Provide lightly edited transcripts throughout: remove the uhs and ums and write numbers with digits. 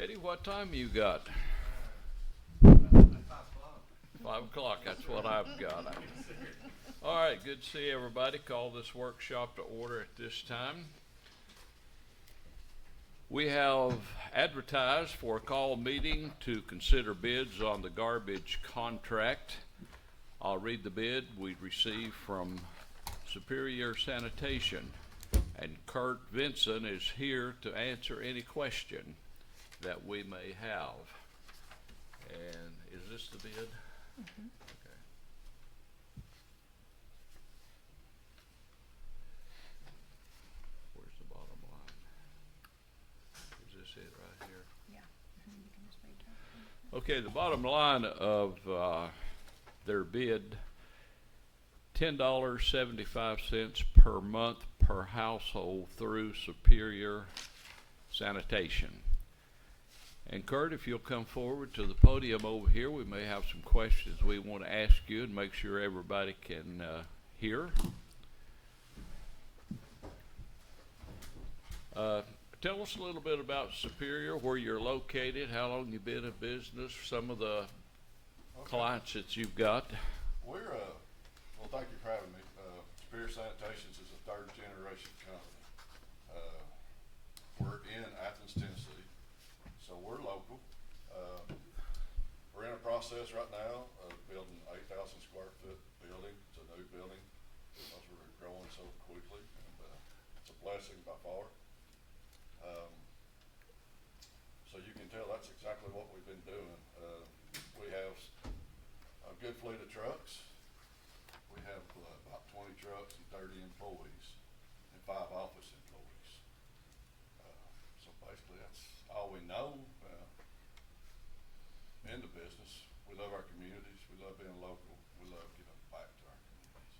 Eddie, what time you got? 5 o'clock, that's what I've got. All right, good to see everybody. Call this workshop to order at this time. We have advertised for a call meeting to consider bids on the garbage contract. I'll read the bid we received from Superior Sanitation, and Kurt Vinson is here to answer any question that we may have. And is this the bid? Mm-hmm. Okay. Where's the bottom line? Is this it right here? Yeah. You can just read that. Okay, the bottom line of their bid, $10.75 per month per household through Superior Sanitation. And Kurt, if you'll come forward to the podium over here, we may have some questions we want to ask you and make sure everybody can hear. Tell us a little bit about Superior, where you're located, how long you've been in business, some of the clients that you've got. Well, thank you for having me. Superior Sanitations is a third generation company. We're in Athens, Tennessee, so we're local. We're in a process right now of building an 8,000 square foot building. It's a new building because we're growing so quickly, and it's a blessing by far. So you can tell that's exactly what we've been doing. We have a good fleet of trucks. We have about 20 trucks and 30 employees and 5 office employees. So basically that's all we know in the business. We love our communities. We love being local. We love giving back to our communities.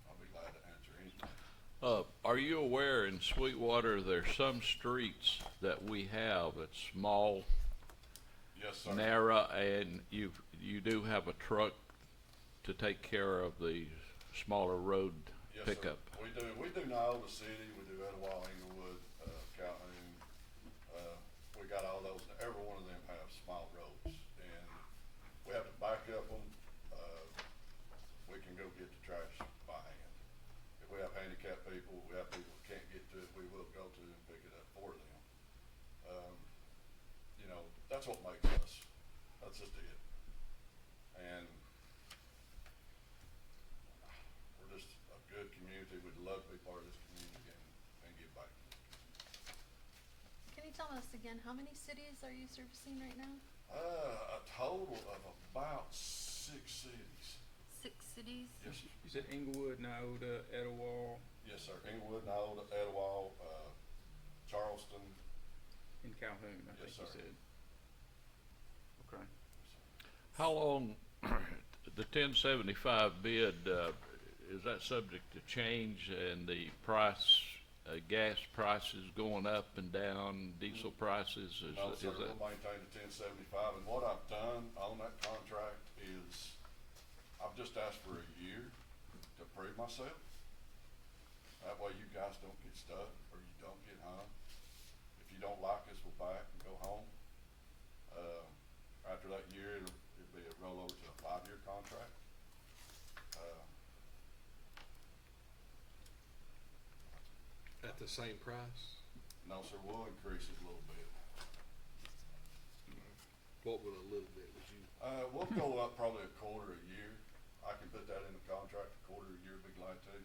I'll be glad to answer anything. Are you aware in Sweetwater there's some streets that we have that's small, Yes, sir. narrow, and you do have a truck to take care of the smaller road Yes, pickup? sir. We do Niagara City. We do Etowah, Englewood, Calhoun. We got all those. Every one of them have small roads, and we have to back up them. We can go get the trash by hand. If we have handicapped people, we have people who can't get to it, we will go to and pick it up for them. That's what makes us. That's just it. And we're just a good community. We'd love to be part of this community and give back. Can you tell us again, how many cities are you servicing right now? A total of about 6 cities. 6 cities? Yes, sir. You said Englewood, Niota, Etowah, Yes, sir. Englewood, Niagara, Etowah, Charleston. and Calhoun, I think Yes, you sir. said. Okay. How long, the 1075 bid, is that subject to change, and the price, gas prices going up and down, diesel prices? No, sir, Is we'll that, maintain the 1075, and what I've done on that contract is I've just asked for a year to prove myself. That way you guys don't get stuck or you don't get hung. If you don't like us, we'll back and go home. After that year, it'll be a rollover to a 5-year contract. At the same price? No, sir, we'll increase it a little bit. What would a little bit, would you? We'll go up probably a quarter a year. I can put that in the contract, a quarter a year, be glad to.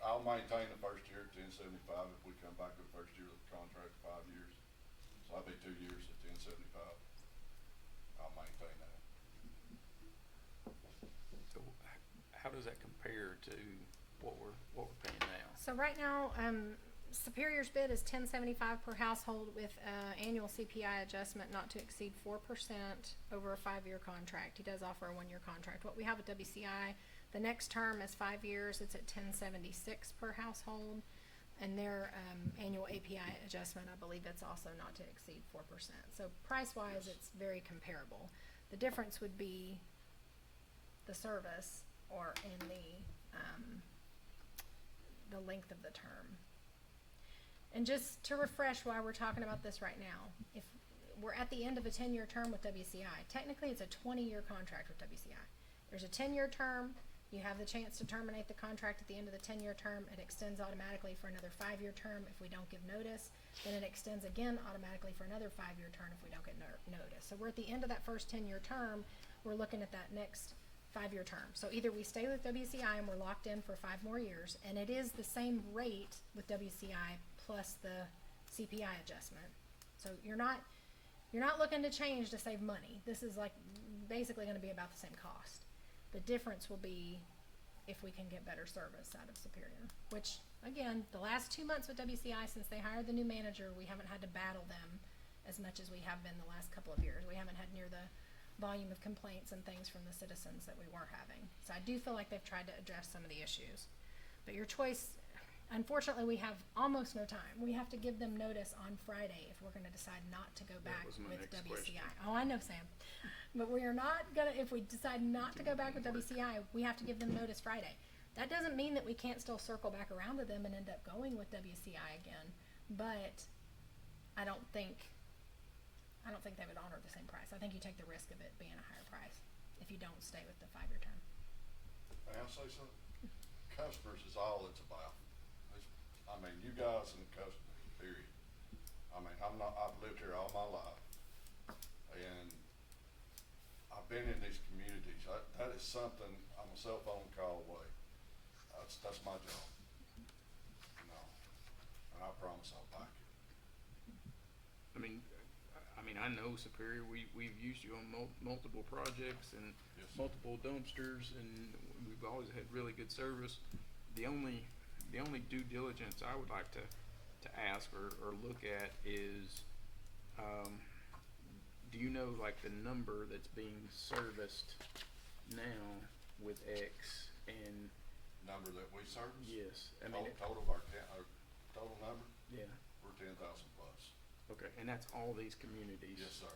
I'll maintain the first year at 1075 if we come back to the first year of the contract, 5 years. So that'll be 2 years at 1075. I'll maintain that. So how does that compare to what we're paying now? So right now, Superior's bid is $10.75 per household with annual CPI adjustment not to exceed 4% over a 5-year contract. He does offer a 1-year contract. What we have with WCI, the next term is 5 years. It's at $10.76 per household, and their annual API adjustment, I believe it's also not to exceed 4%. So price-wise, it's very comparable. The difference would be the service or in the length of the term. And just to refresh why we're talking about this right now, if we're at the end of a 10-year term with WCI, technically it's a 20-year contract with WCI. There's a 10-year term. You have the chance to terminate the contract at the end of the 10-year term. It extends automatically for another 5-year term if we don't give notice. Then it extends again automatically for another 5-year term if we don't get notice. So we're at the end of that first 10-year term. We're looking at that next 5-year term. So either we stay with WCI and we're locked in for 5 more years, and it is the same rate with WCI plus the CPI adjustment. So you're not looking to change to save money. This is like basically going to be about the same cost. The difference will be if we can get better service out of Superior, which again, the last 2 months with WCI, since they hired the new manager, we haven't had to battle them as much as we have been the last couple of years. We haven't had near the volume of complaints and things from the citizens that we were having. So I do feel like they've tried to address some of the issues. But your choice, unfortunately, we have almost no time. We have to give them notice on Friday if we're going to decide not to go back was my with next WCI. question. Oh, I know, Sam. But we are not going to, if we decide not to go back with WCI, we have to give them notice Friday. That doesn't mean that we can't still circle back around to them and end up going with WCI again. But I don't think they would honor the same price. I think you take the risk of it being a higher price if you don't stay with the 5-year term. May I say something? Customers is all it's about. I mean, you guys and the customers, period. I mean, I've lived here all my life, and I've been in these communities. That is something, I'm a cell phone call away. That's my job. You know, and I promise I'll back it. I mean, I know Superior, we've used you on multiple projects and Yes, sir. multiple dumpsters, and we've always had really good service. The only due diligence I would like to ask or look at is, do you know like the number that's being serviced now with X and Number that we service? yes, I mean, Total of our total number, yeah, we're 10,000 plus. okay, and that's all these communities. Yes, sir.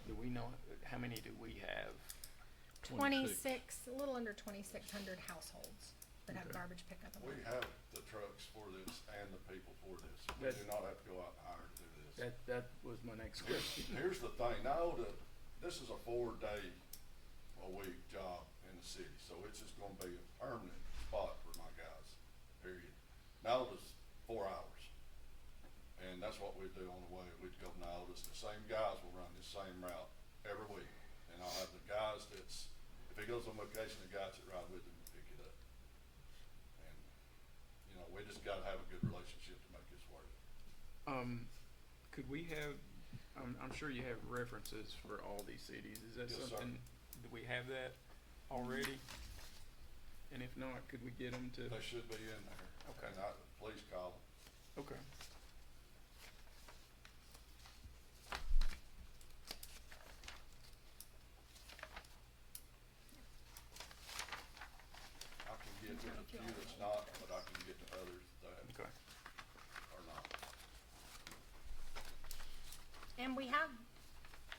Do we know, how many do we have? 26, a little under 2,600 households that have Okay. garbage pickup. and We all. have the trucks for this and the people for this. We That's- do not have to go out and hire to do this. That was my next question. Here's the thing, now that this is a 4-day a week job in the city, so it's just gonna be a permanent spot for my guys, period. Now it's 4 hours, and that's what we do on the way. We'd go now, it's the same guys will run this same route every week, and I'll have the guys that's, if he goes on vacation, the guys that ride with him will pick it up. And, you know, we just gotta have a good relationship to make this work. Could we have, I'm sure you have references for all these cities, is that Yes, sir. something, do we have that already? And if not, could we get them to, They should be in there. Okay. And please call them. okay, I can get to a few that's not, but I can get to others that okay. are not. And we have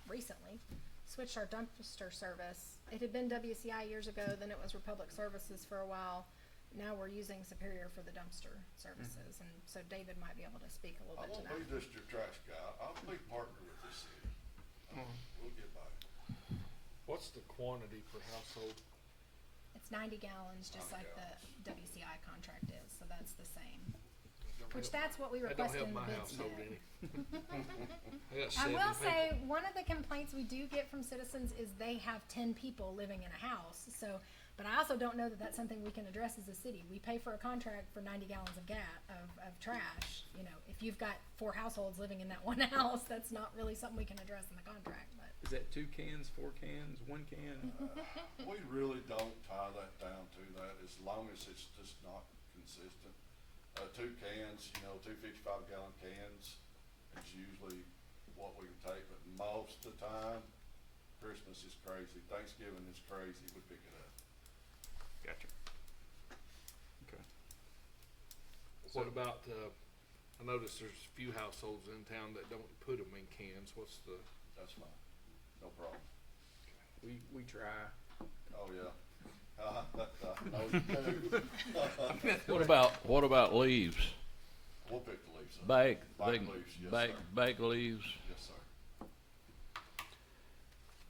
recently switched our dumpster service. It had been WCI years ago, then it was Republic Services for a while. Now we're using Superior for the dumpster services, and so David might be able to speak a little I bit to won't that. be just your trash guy. I'll be partner with this city. We'll get by. What's the quantity per household? It's 90 gallons, just 90 like the WCI contract is, so that's the same. Don't Which help- that's what we That requested don't help in the my bid household bid. any. I got I 7 will people. say, one of the complaints we do get from citizens is they have 10 people living in a house, so, but I also don't know that that's something we can address as a city. We pay for a contract for 90 gallons of of trash. You know, if you've got 4 households living in that one house, that's not really something we can address in the contract, but. Is that 2 cans, 4 cans, 1 can? We really don't tie that down to that as long as it's just not consistent. 2 cans, you know, 2 55-gallon cans is usually what we can take, but most of the time, Christmas is crazy, Thanksgiving is crazy, we pick it up. Gotcha. Okay. What So- about, I noticed there's a few households in town that don't put them in cans. What's the, That's fine, no problem. We try. Oh, yeah. No, you do. What about leaves? We'll pick the leaves leaves. Bag, Bag they, leaves, yes, bag, sir. bag leaves. Yes, sir.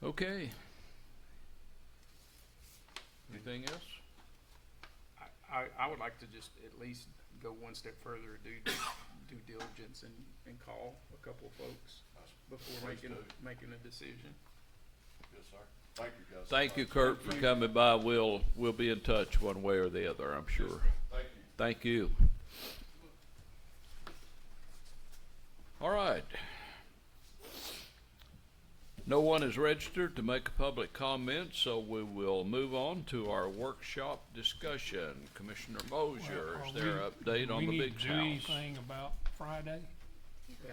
Okay. Anything else? I would like to just at least go one step further, do due diligence and call a couple of folks That's- before please do. making a decision. Yes, sir. Thank you, guys. so Thank you, much. Kurt, for coming by. We'll be in touch one way or the other, I'm sure. Thank you. Thank you. All right. No one is registered to make a public comment, so we will move on to our workshop discussion. Commissioner Mosier, is there an update on the big house? Do we need to do anything about Friday Yeah,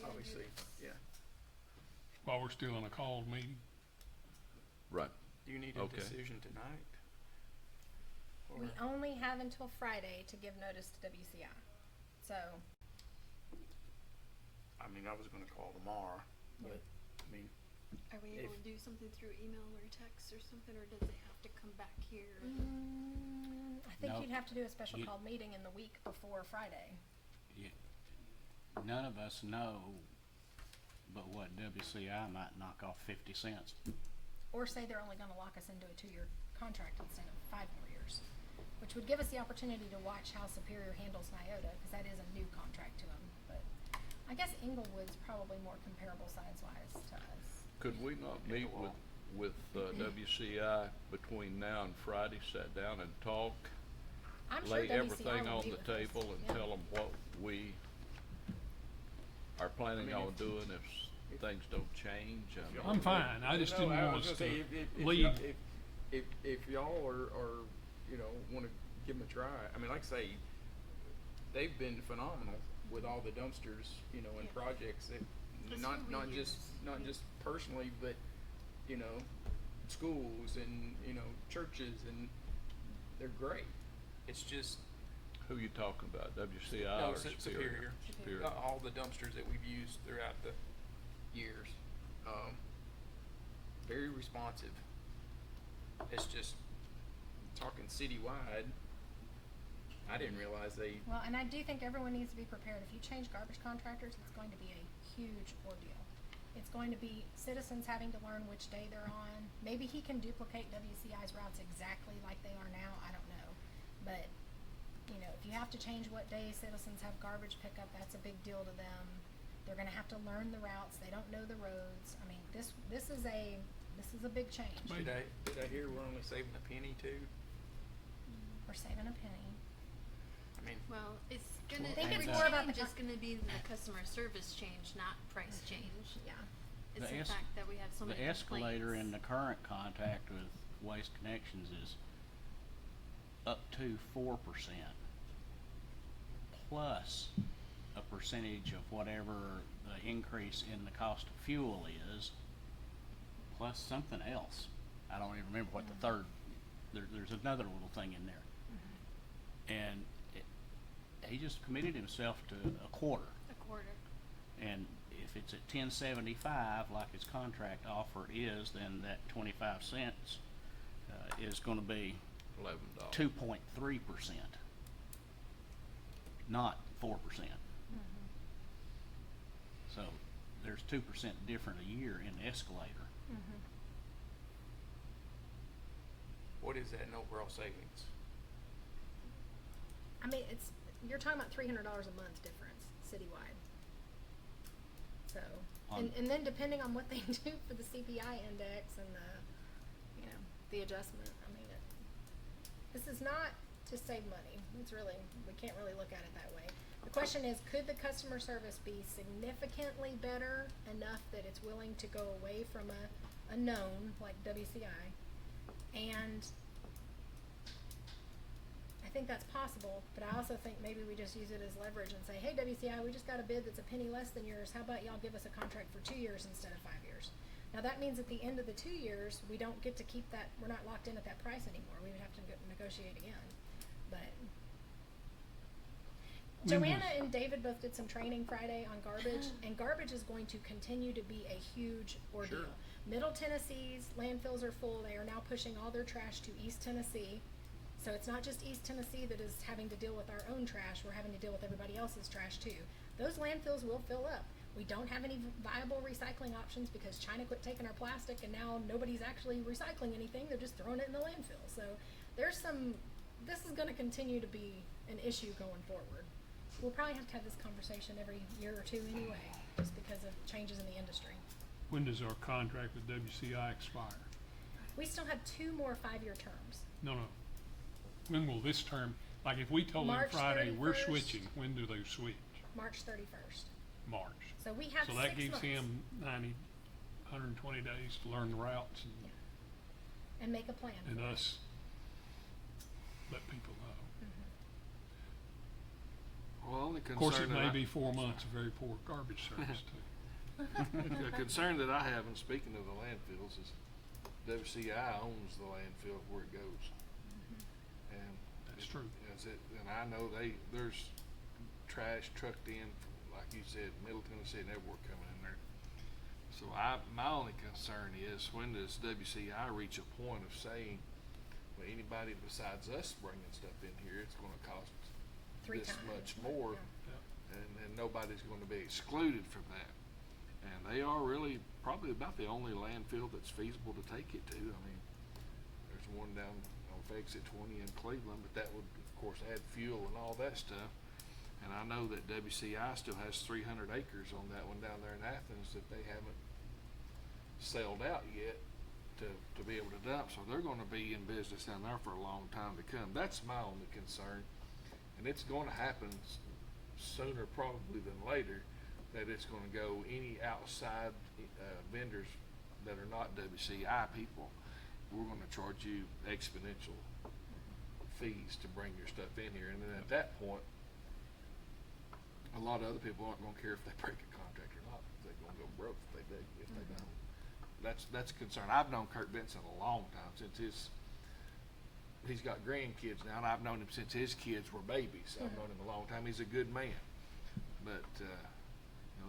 obviously, yeah. while we're still in a called meeting? Right. Do you need a Okay. decision tonight? Or- We only have until Friday to give notice to WCI. So, I mean, I was gonna call tomorrow, but, I mean, Are we able If- to do something through email or text or something, or does it have to come back here? I think No. you'd have to do a special You- called meeting in the week before Friday. None of us know but what WCI might knock off 50 cents. Or say they're only gonna lock us into a 2-year contract instead of 5 more years. Which would give us the opportunity to watch how Superior handles Nyota, because that is a new contract to them. But I guess Inglewood's probably more comparable size-wise to us. Could we not meet with WCI between now and Friday, sit down and talk? I'm sure Lay WCI everything will on meet the with us. table and Yeah. tell them what we are planning I mean, on if- doing if things don't change. I mean, I'm fine, I just No, didn't I want was us gonna to say, if leave. y'all- if y'all are, you know, wanna give them a try, I mean, like I say, they've been phenomenal with all the dumpsters, you know, and Yeah. projects that, That's not, who we not use. just personally, but, you know, schools and, you know, churches, and they're great. It's just, who you talking about, WCI no, or Superior. Superior? Superior. All the dumpsters that we've used throughout the years. Very responsive. It's just, talking citywide, I didn't realize they, Well, and I do think everyone needs to be prepared. If you change garbage contractors, it's going to be a huge ordeal. It's going to be citizens having to learn which day they're on. Maybe he can duplicate WCI's routes exactly like they are now, I don't know. But, you know, if you have to change what day citizens have garbage pickup, that's a big deal to them. They're gonna have to learn the routes, they don't know the roads. I mean, this is a big change. Wait. did I hear we're only saving a penny too? We're saving a penny. I mean, Well, it's gonna, I think every it's more about the change is gonna be the customer service change, not price change. Yeah. It's The the es- fact that we have so many The escalator in complaints. the current contract with Waste Connections is up to 4%, plus a percentage of whatever the increase in the cost of fuel is, plus something else. I don't even remember what the third, there's another little thing in there. And he just committed himself to a quarter. A quarter. And if it's at 10.75, like his contract offer is, then that 25 cents is going to be $11. 2.3%, not 4%. So there's 2% different a year in the escalator. what is that in overall savings? I mean, you're talking about $300 a month difference citywide. So, and then depending on what they do for the CPI index and the adjustment, I mean, this is not to save money. We can't really look at it that way. The question is, could the customer service be significantly better enough that it's willing to go away from a known like WCI? And I think that's possible, but I also think maybe we just use it as leverage and say, hey, WCI, we just got a bid that's a penny less than yours. How about y'all give us a contract for 2 years instead of 5 years? Now that means at the end of the 2 years, we don't get to keep that, we're not locked in at that price anymore. We would have to negotiate again. But Joanna and David both did some training Friday on garbage, and garbage is going to continue to be a huge ordeal. Sure. Middle Tennessee's landfills are full. They are now pushing all their trash to East Tennessee. So it's not just East Tennessee that is having to deal with our own trash, we're having to deal with everybody else's trash too. Those landfills will fill up. We don't have any viable recycling options because China quit taking our plastic and now nobody's actually recycling anything, they're just throwing it in the landfill. So this is gonna continue to be an issue going forward. We'll probably have to have this conversation every year or two anyway, just because of changes in the industry. When does our contract with WCI expire? We still have 2 more 5-year terms. No. When will this term, like if we told them March Friday, we're 31st. switching, when do they switch? March 31st. March. So we have So 6 that gives months. him 120 days to learn the routes And make a plan. and us let people know. Well, the Of course, it concern may that be 4 months of very poor garbage service too. the concern that I have in speaking of the landfills is WCI owns the landfill where it goes. And That's true. and I know there's trash trucked in, like you said, Middle Tennessee and everywhere coming in there. So my only concern is, when does WCI reach a point of saying, well, anybody besides us bringing stuff in here, it's gonna cost 3 this times. much more, Yeah. and nobody's gonna be excluded from that. And they are really probably about the only landfill that's feasible to take it to. I mean, there's one down on exit 20 in Cleveland, but that would, of course, add fuel and all that stuff. And I know that WCI still has 300 acres on that one down there in Athens that they haven't sailed out yet to be able to dump. So they're gonna be in business down there for a long time to come. That's my only concern. And it's gonna happen sooner probably than later, that it's gonna go any outside vendors that are not WCI people. We're gonna charge you exponential fees to bring your stuff in here. And then at that point, a lot of other people aren't gonna care if they break a contract or not. They're gonna go broke if they do, if they don't. That's a concern. I've known Kirk Benson a long time, since he's got grandkids now, and I've known him since his kids were babies. I've known him a long time. He's a good man. But,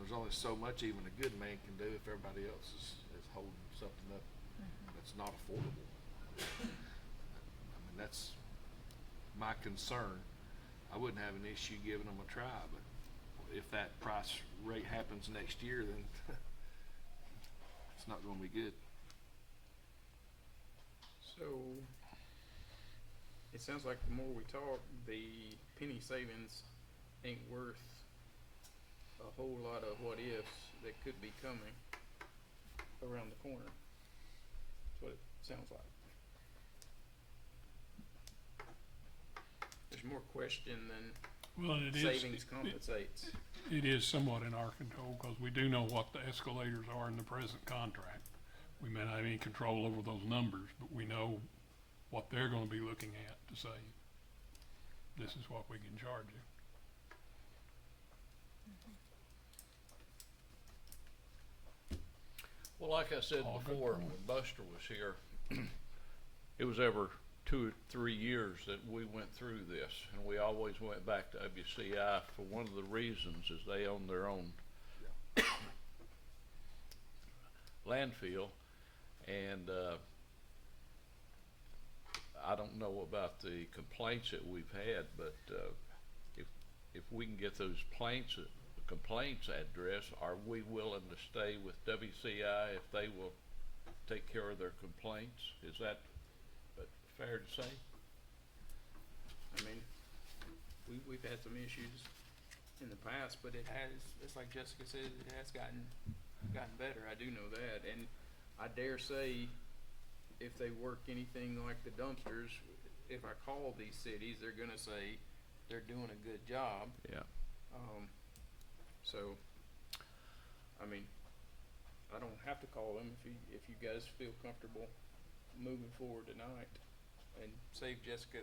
there's only so much even a good man can do if everybody else is holding something up that's not affordable. I mean, that's my concern. I wouldn't have an issue giving them a try, but if that price rate happens next year, then it's not gonna be good. So, it sounds like the more we talk, the penny savings ain't worth a whole lot of what ifs that could be coming around the corner. That's what it sounds like. There's more question than Well, it is. savings compensates. It is somewhat in our control, because we do know what the escalators are in the present contract. We may not have any control over those numbers, but we know what they're gonna be looking at to say, this is what we can charge you. Well, like I said All good before, point. when Buster was here, it was ever 2 or 3 years that we went through this, and we always went back to WCI for one of the reasons is they own their own landfill, and I don't know about the complaints that we've had, but if we can get those complaints addressed, are we willing to stay with WCI if they will take care of their complaints? Is that fair to say? I mean, we've had some issues in the past, but it's like Jessica said, it has gotten better. I do know that, and I dare say, if they work anything like the dumpsters, if I call these cities, they're gonna say they're doing a good job. Yeah. So, I mean, I don't have to call them if you guys feel comfortable moving forward tonight and save Jessica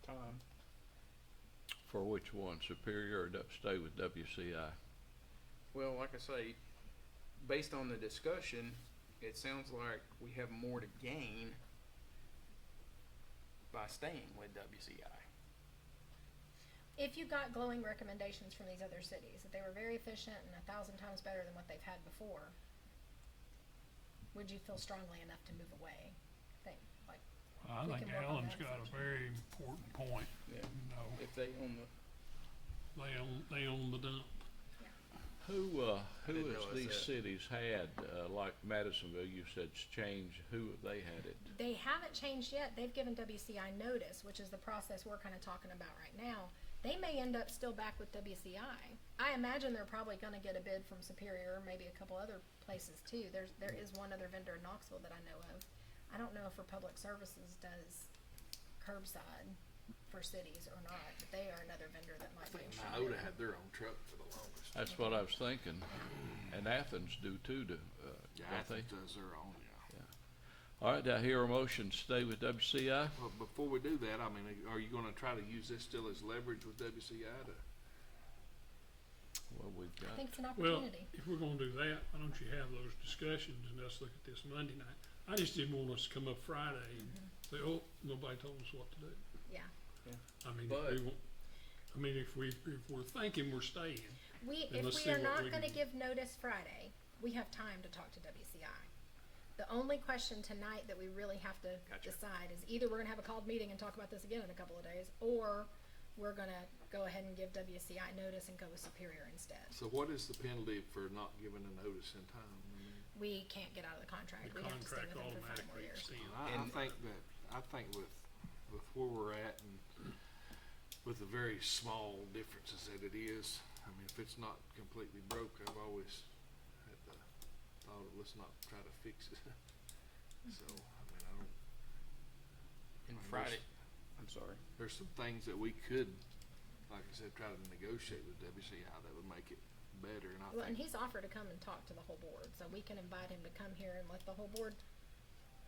time. For which one, Superior or stay with WCI? Well, like I say, based on the discussion, it sounds like we have more to gain by staying with WCI. If you got glowing recommendations from these other cities, that they were very efficient and 1,000 times better than what they've had before, would you feel strongly enough to move away? I We think can work on Alan's that got a section. very important point, Yeah, you know, if they own the, they own the dump. Who didn't has realize these that. cities had, like Madisonville, you said change, who have they had it? They haven't changed yet. They've given WCI notice, which is the process we're kind of talking about right now. They may end up still back with WCI. I imagine they're probably going to get a bid from Superior, maybe a couple other places too. There is one other vendor in Knoxville that I know of. I don't know if Republic Services does curbside for cities or not, but they are another vendor that I might think be. Iota had their own truck for the longest. That's what I was thinking. And Athens do too, Yeah, don't they? Athens does their own, yeah. All right, do I hear a motion to stay with WCI? Well, before we do that, I mean, are you gonna try to use this still as leverage with WCI to? Well, we've I got, think it's an Well, opportunity. if we're gonna do that, why don't you have those discussions and let's look at this Monday night? I just didn't want us to come up Friday and say, oh, nobody told us what to do. Yeah. I mean, But- if we're thinking we're staying, Then If let's we see are what not we gonna can- give notice Friday, we have time to talk to WCI. The only question tonight that we really have to Gotcha. decide is either we're gonna have a called meeting and talk about this again in a couple of days, or we're gonna go ahead and give WCI notice and go with Superior instead. So what is the penalty for not giving a notice in time? I mean, We can't get out of the contract. the We have to stay contract with them for 5 more automatically years. extends. I think with where we're at and with the very small differences that it is, I mean, if it's not completely broke, I've always had the thought of let's not try to fix it. So, I mean, I don't, and I Friday, guess- I'm sorry. there's some things that we could, like I said, try to negotiate with WCI that would make it better, and I Well, and think, he's offered to come and talk to the whole board, so we can invite him to come here and let the whole board,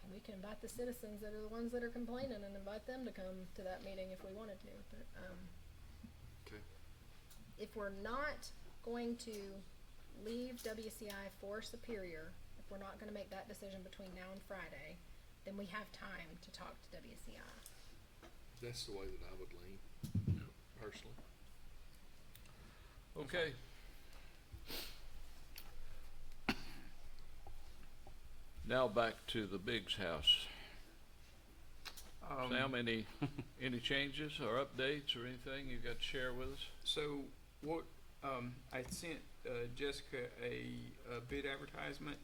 and we can invite the citizens that are the ones that are complaining and invite them to come to that meeting if we wanted to, but, okay, if we're not going to leave WCI for Superior, if we're not gonna make that decision between now and Friday, then we have time to talk to WCI. that's the way that I would lean, personally. okay. Now back to the Biggs house. Sam, any changes or updates or anything you got to share with us? So what, I sent, Jessica a bid advertisement.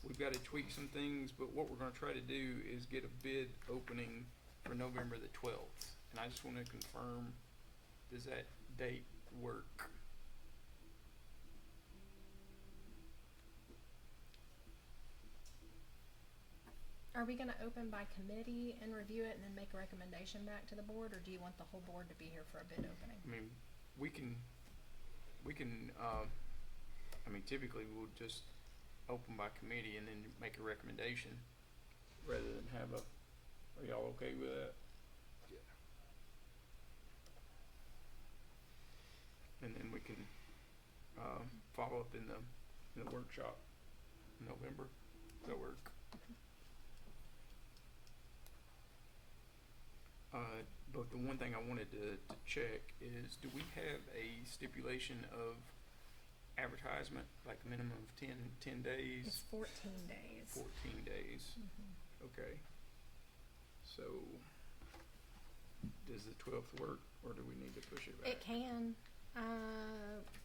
We've gotta tweak some things, but what we're gonna try to do is get a bid opening for November the 12th. And I just wanna confirm, does that date work? Are we gonna open by committee and review it and then make a recommendation back to the board, or do you want the whole board to be here for a bid opening? I mean, we can, I mean, typically we'll just open by committee and then make a recommendation rather than have a, are y'all okay with that? Yeah. And then we can, follow up in the workshop in November. Does that work? But the one thing I wanted to check is, do we have a stipulation of advertisement, like a minimum of 10 days? It's 14 days. 14 days, okay. So, does the 12th work, or do we need to push it back? It can.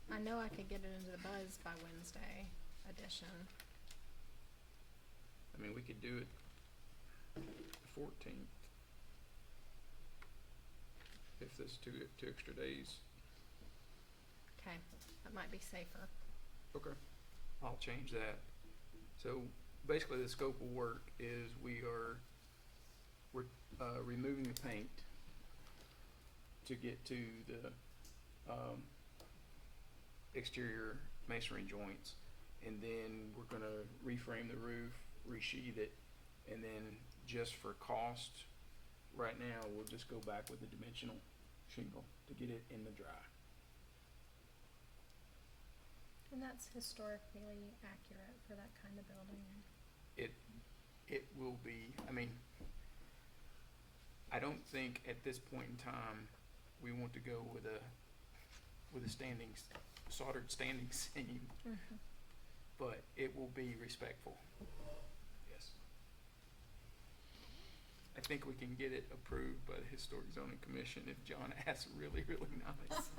I know I could get it into the Buzz by Wednesday edition. I mean, we could do it the 14th. If there's two extra days. Okay, that might be safer. Okay. I'll change that. So basically the scope of work is we're removing the paint to get to the, exterior masonry joints. And then we're gonna reframe the roof, resheathe it, and then just for cost, right now, we'll just go back with the dimensional shingle to get it in the dry. And that's historically accurate for that kind of building. It will be, I mean, I don't think at this point in time, we want to go with a soldered standing seam, but it will be respectful. Yes. I think we can get it approved by the Historic Zoning Commission if John asks really, really nice.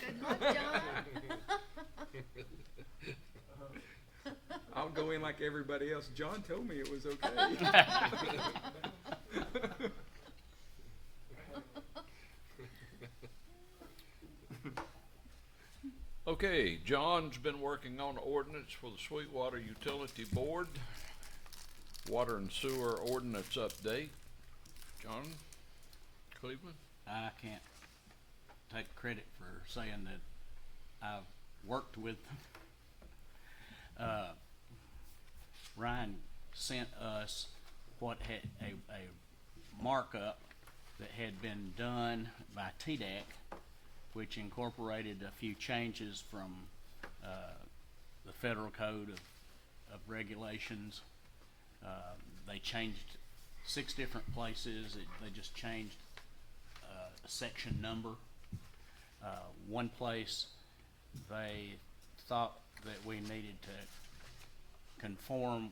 Good luck, John. I'll go in like everybody else. John told me it was okay. Okay, John's been working on ordinance for the Sweetwater Utility Board. Water and sewer ordinance update. John Cleveland? I can't take credit for saying that I've worked with them. Ryan sent us what had a markup that had been done by TDEC, which incorporated a few changes from the federal code of regulations. They changed 6 different places. They just changed a section number. One place they thought that we needed to conform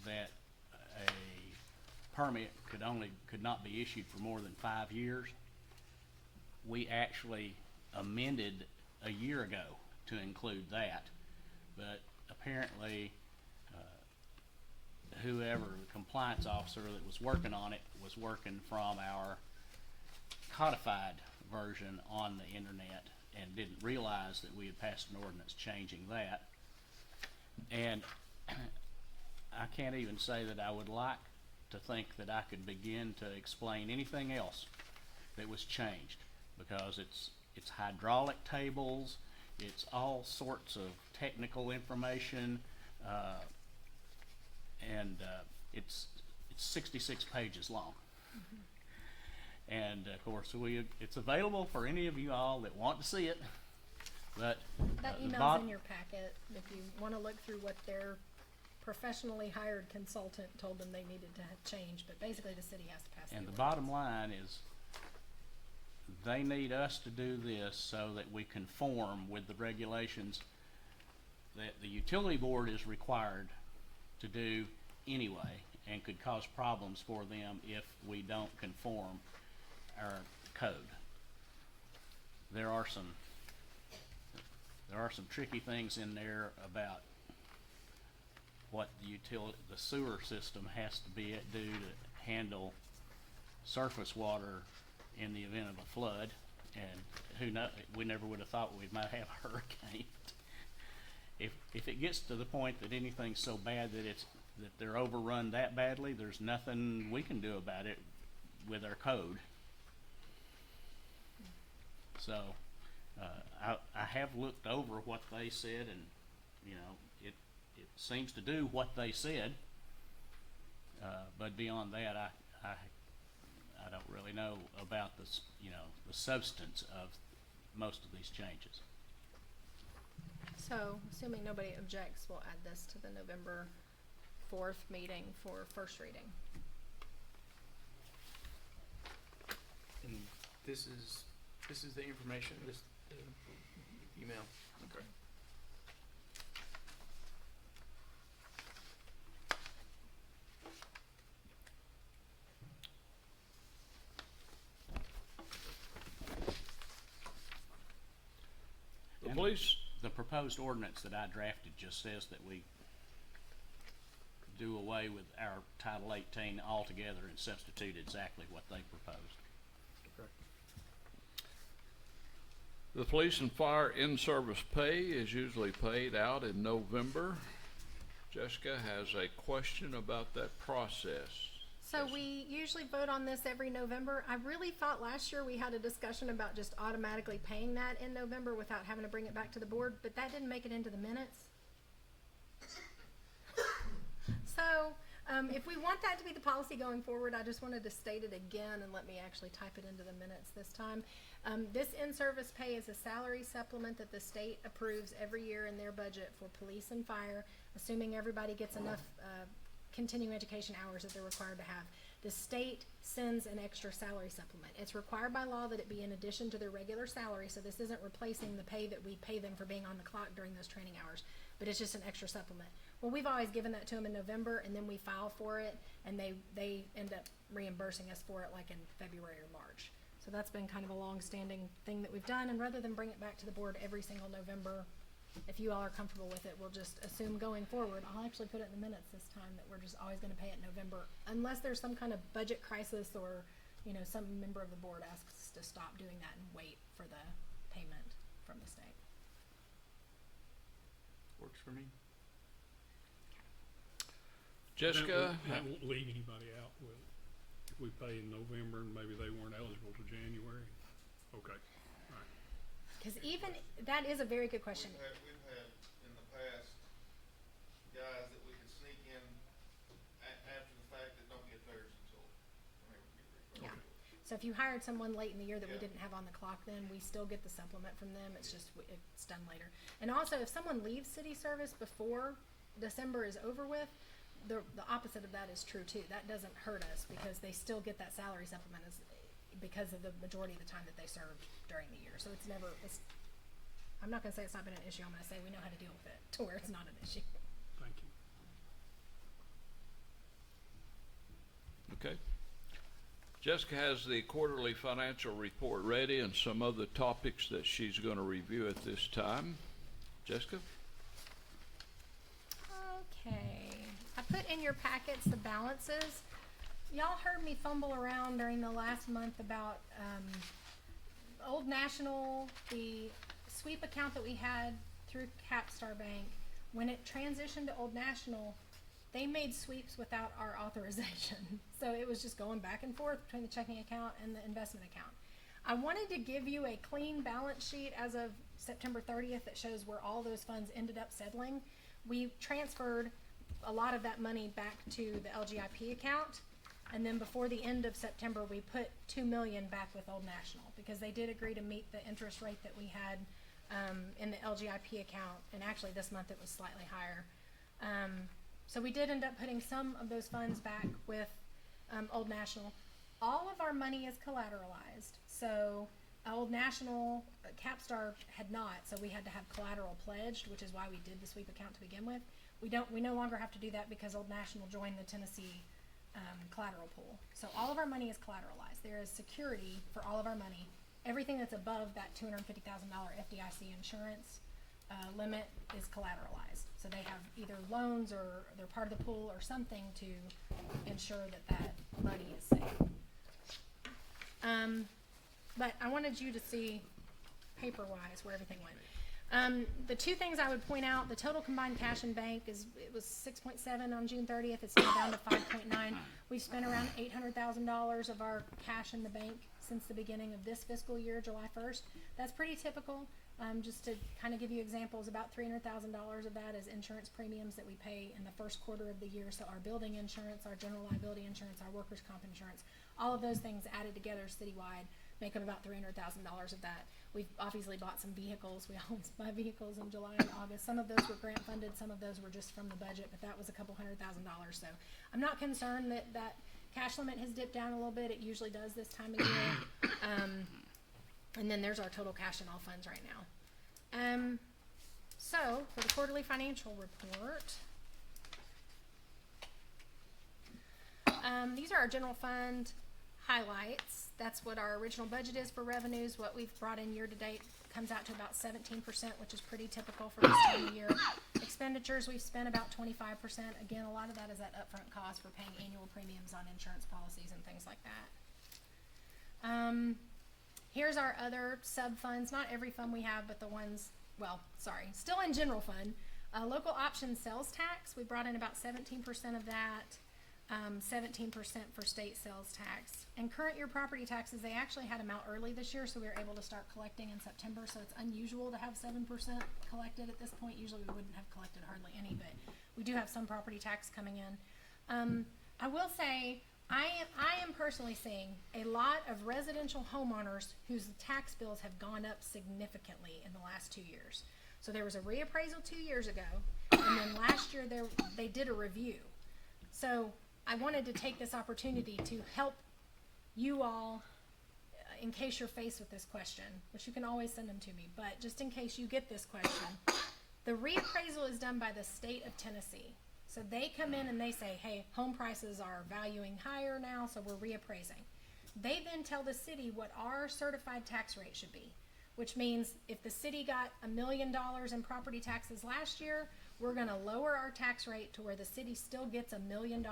that a permit could not be issued for more than 5 years. We actually amended a year ago to include that, but apparently whoever the compliance officer that was working on it was working from our codified version on the internet and didn't realize that we had passed an ordinance changing that. And I can't even say that I would like to think that I could begin to explain anything else that was changed, because it's hydraulic tables, it's all sorts of technical information, and it's 66 pages long. And of course, it's available for any of you all that want to see it. But That the email's in your packet if you want to look through what their professionally hired consultant told them they needed to have changed. But basically, the city has to pass. And the bottom line is, they need us to do this so that we conform with the regulations that the utility board is required to do anyway, and could cause problems for them if we don't conform our code. There are some tricky things in there about what the sewer system has to do to handle surface water in the event of a flood, and who knows, we never would have thought we might have a hurricane. If it gets to the point that anything's so bad that they're overrun that badly, there's nothing we can do about it with our code. So I have looked over what they said, and it seems to do what they said, but beyond that, I don't really know about the substance of most of these changes. So, assuming nobody objects, we'll add this to the November 4th meeting for first reading. And this is the information, the email. Okay. The police, The proposed ordinance that I drafted just says that we do away with our Title 18 altogether and substitute exactly what they proposed. Okay. the police and fire in-service pay is usually paid out in November. Jessica has a question about that process. So we usually vote on this every November. I really thought last year we had a discussion about just automatically paying that in November without having to bring it back to the board, but that didn't make it into the minutes. So if we want that to be the policy going forward, I just wanted to state it again, and let me actually type it into the minutes this time. This in-service pay is a salary supplement that the state approves every year in their budget for police and fire, assuming everybody gets enough continuing education hours that they're required to have. The state sends an extra salary supplement. It's required by law that it be in addition to their regular salary, so this isn't replacing the pay that we pay them for being on the clock during those training hours, but it's just an extra supplement. Well, we've always given that to them in November, and then we file for it, and they end up reimbursing us for it like in February or March. So that's been kind of a long-standing thing that we've done, and rather than bring it back to the board every single November, if you all are comfortable with it, we'll just assume going forward, I'll actually put it in the minutes this time, that we're just always gonna pay it in November, unless there's some kind of budget crisis or, you know, some member of the board asks us to stop doing that and wait for the payment from the state. Works for me. Jessica? That won't leave anybody out, will it? If we pay in November and maybe they weren't eligible to January? Okay, all right. Cause even, that is a very good question. We've had in the past guys that we could sneak in after the fact that don't get theirs until whenever we get Yeah. referred. So if you hired someone late in the year that we Yeah. didn't have on the clock, then we still get the supplement from them. It's just, it's done later. And also, if someone leaves city service before December is over with, the opposite of that is true too. That doesn't hurt us because they still get that salary supplement because of the majority of the time that they served during the year. So I'm not gonna say it's not been an issue. I'm gonna say we know how to deal with it to where it's not an issue. Thank you. Okay. Jessica has the quarterly financial report ready and some other topics that she's going to review at this time. Jessica? Okay, I put in your packets the balances. Y'all heard me fumble around during the last month about, Old National, the sweep account that we had through Capstar Bank. When it transitioned to Old National, they made sweeps without our authorization. So it was just going back and forth between the checking account and the investment account. I wanted to give you a clean balance sheet as of September 30th that shows where all those funds ended up settling. We transferred a lot of that money back to the LGIP account, and then before the end of September, we put $2 million back with Old National because they did agree to meet the interest rate that we had in the LGIP account, and actually this month it was slightly higher. So we did end up putting some of those funds back with Old National. All of our money is collateralized, so Old National, Capstar had not, so we had to have collateral pledged, which is why we did the sweep account to begin with. We no longer have to do that because Old National joined the Tennessee collateral pool. So all of our money is collateralized. There is security for all of our money. Everything that's above that $250,000 FDIC insurance limit is collateralized. So they have either loans or they're part of the pool or something to ensure that that money is safe. But I wanted you to see paper-wise where everything went. The two things I would point out, the total combined cash in bank it was 6.7 on June 30th. It's now down to 5.9. We've spent around $800,000 of our cash in the bank since the beginning of this fiscal year, July 1st. That's pretty typical. Just to kind of give you examples, about $300,000 of that is insurance premiums that we pay in the first quarter of the year. So our building insurance, our general liability insurance, our workers' comp insurance, all of those things added together citywide make up about $300,000 of that. We've obviously bought some vehicles. We always buy vehicles in July and August. Some of those were grant funded, some of those were just from the budget, but that was a couple $100,000. So I'm not concerned that that cash limit has dipped down a little bit. It usually does this time of year. And then there's our total cash in all funds right now. So for the quarterly financial report, these are our general fund highlights. That's what our original budget is for revenues. What we've brought in year to date comes out to about 17%, which is pretty typical for this time of year. Expenditures, we've spent about 25%. Again, a lot of that is that upfront cost for paying annual premiums on insurance policies and things like that. Here's our other sub funds. Not every fund we have, but the ones, still in general fund. Local option sales tax, we brought in about 17% of that. 17% for state sales tax. And current year property taxes, they actually had them out early this year, so we were able to start collecting in September, so it's unusual to have 7% collected at this point. Usually we wouldn't have collected hardly any, but we do have some property tax coming in. I will say, I am personally seeing a lot of residential homeowners whose tax bills have gone up significantly in the last 2 years. So there was a reappraisal 2 years ago, and then last year they did a review. So I wanted to take this opportunity to help you all, in case you're faced with this question, which you can always send them to me, but just in case you get this question, The reappraisal is done by the state of Tennessee. So they come in and they say, hey, home prices are valuing higher now, so we're reappraising. They then tell the city what our certified tax rate should be, which means if the city got $1 million in property taxes last year, we're gonna lower our tax rate to where the city still gets $1 million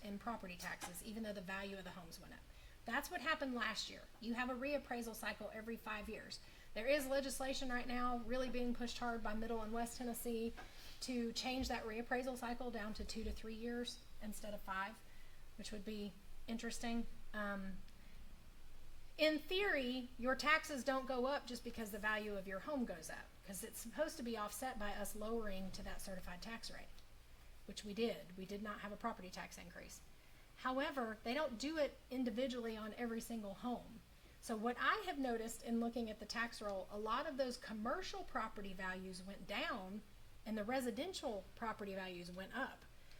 in property taxes, even though the value of the homes went up. That's what happened last year. You have a reappraisal cycle every 5 years. There is legislation right now really being pushed hard by Middle and West Tennessee to change that reappraisal cycle down to 2 to 3 years instead of 5, which would be interesting. In theory, your taxes don't go up just because the value of your home goes up, because it's supposed to be offset by us lowering to that certified tax rate, which we did. We did not have a property tax increase. However, they don't do it individually on every single home. So what I have noticed in looking at the tax roll, a lot of those commercial property values went down and the residential property values went up.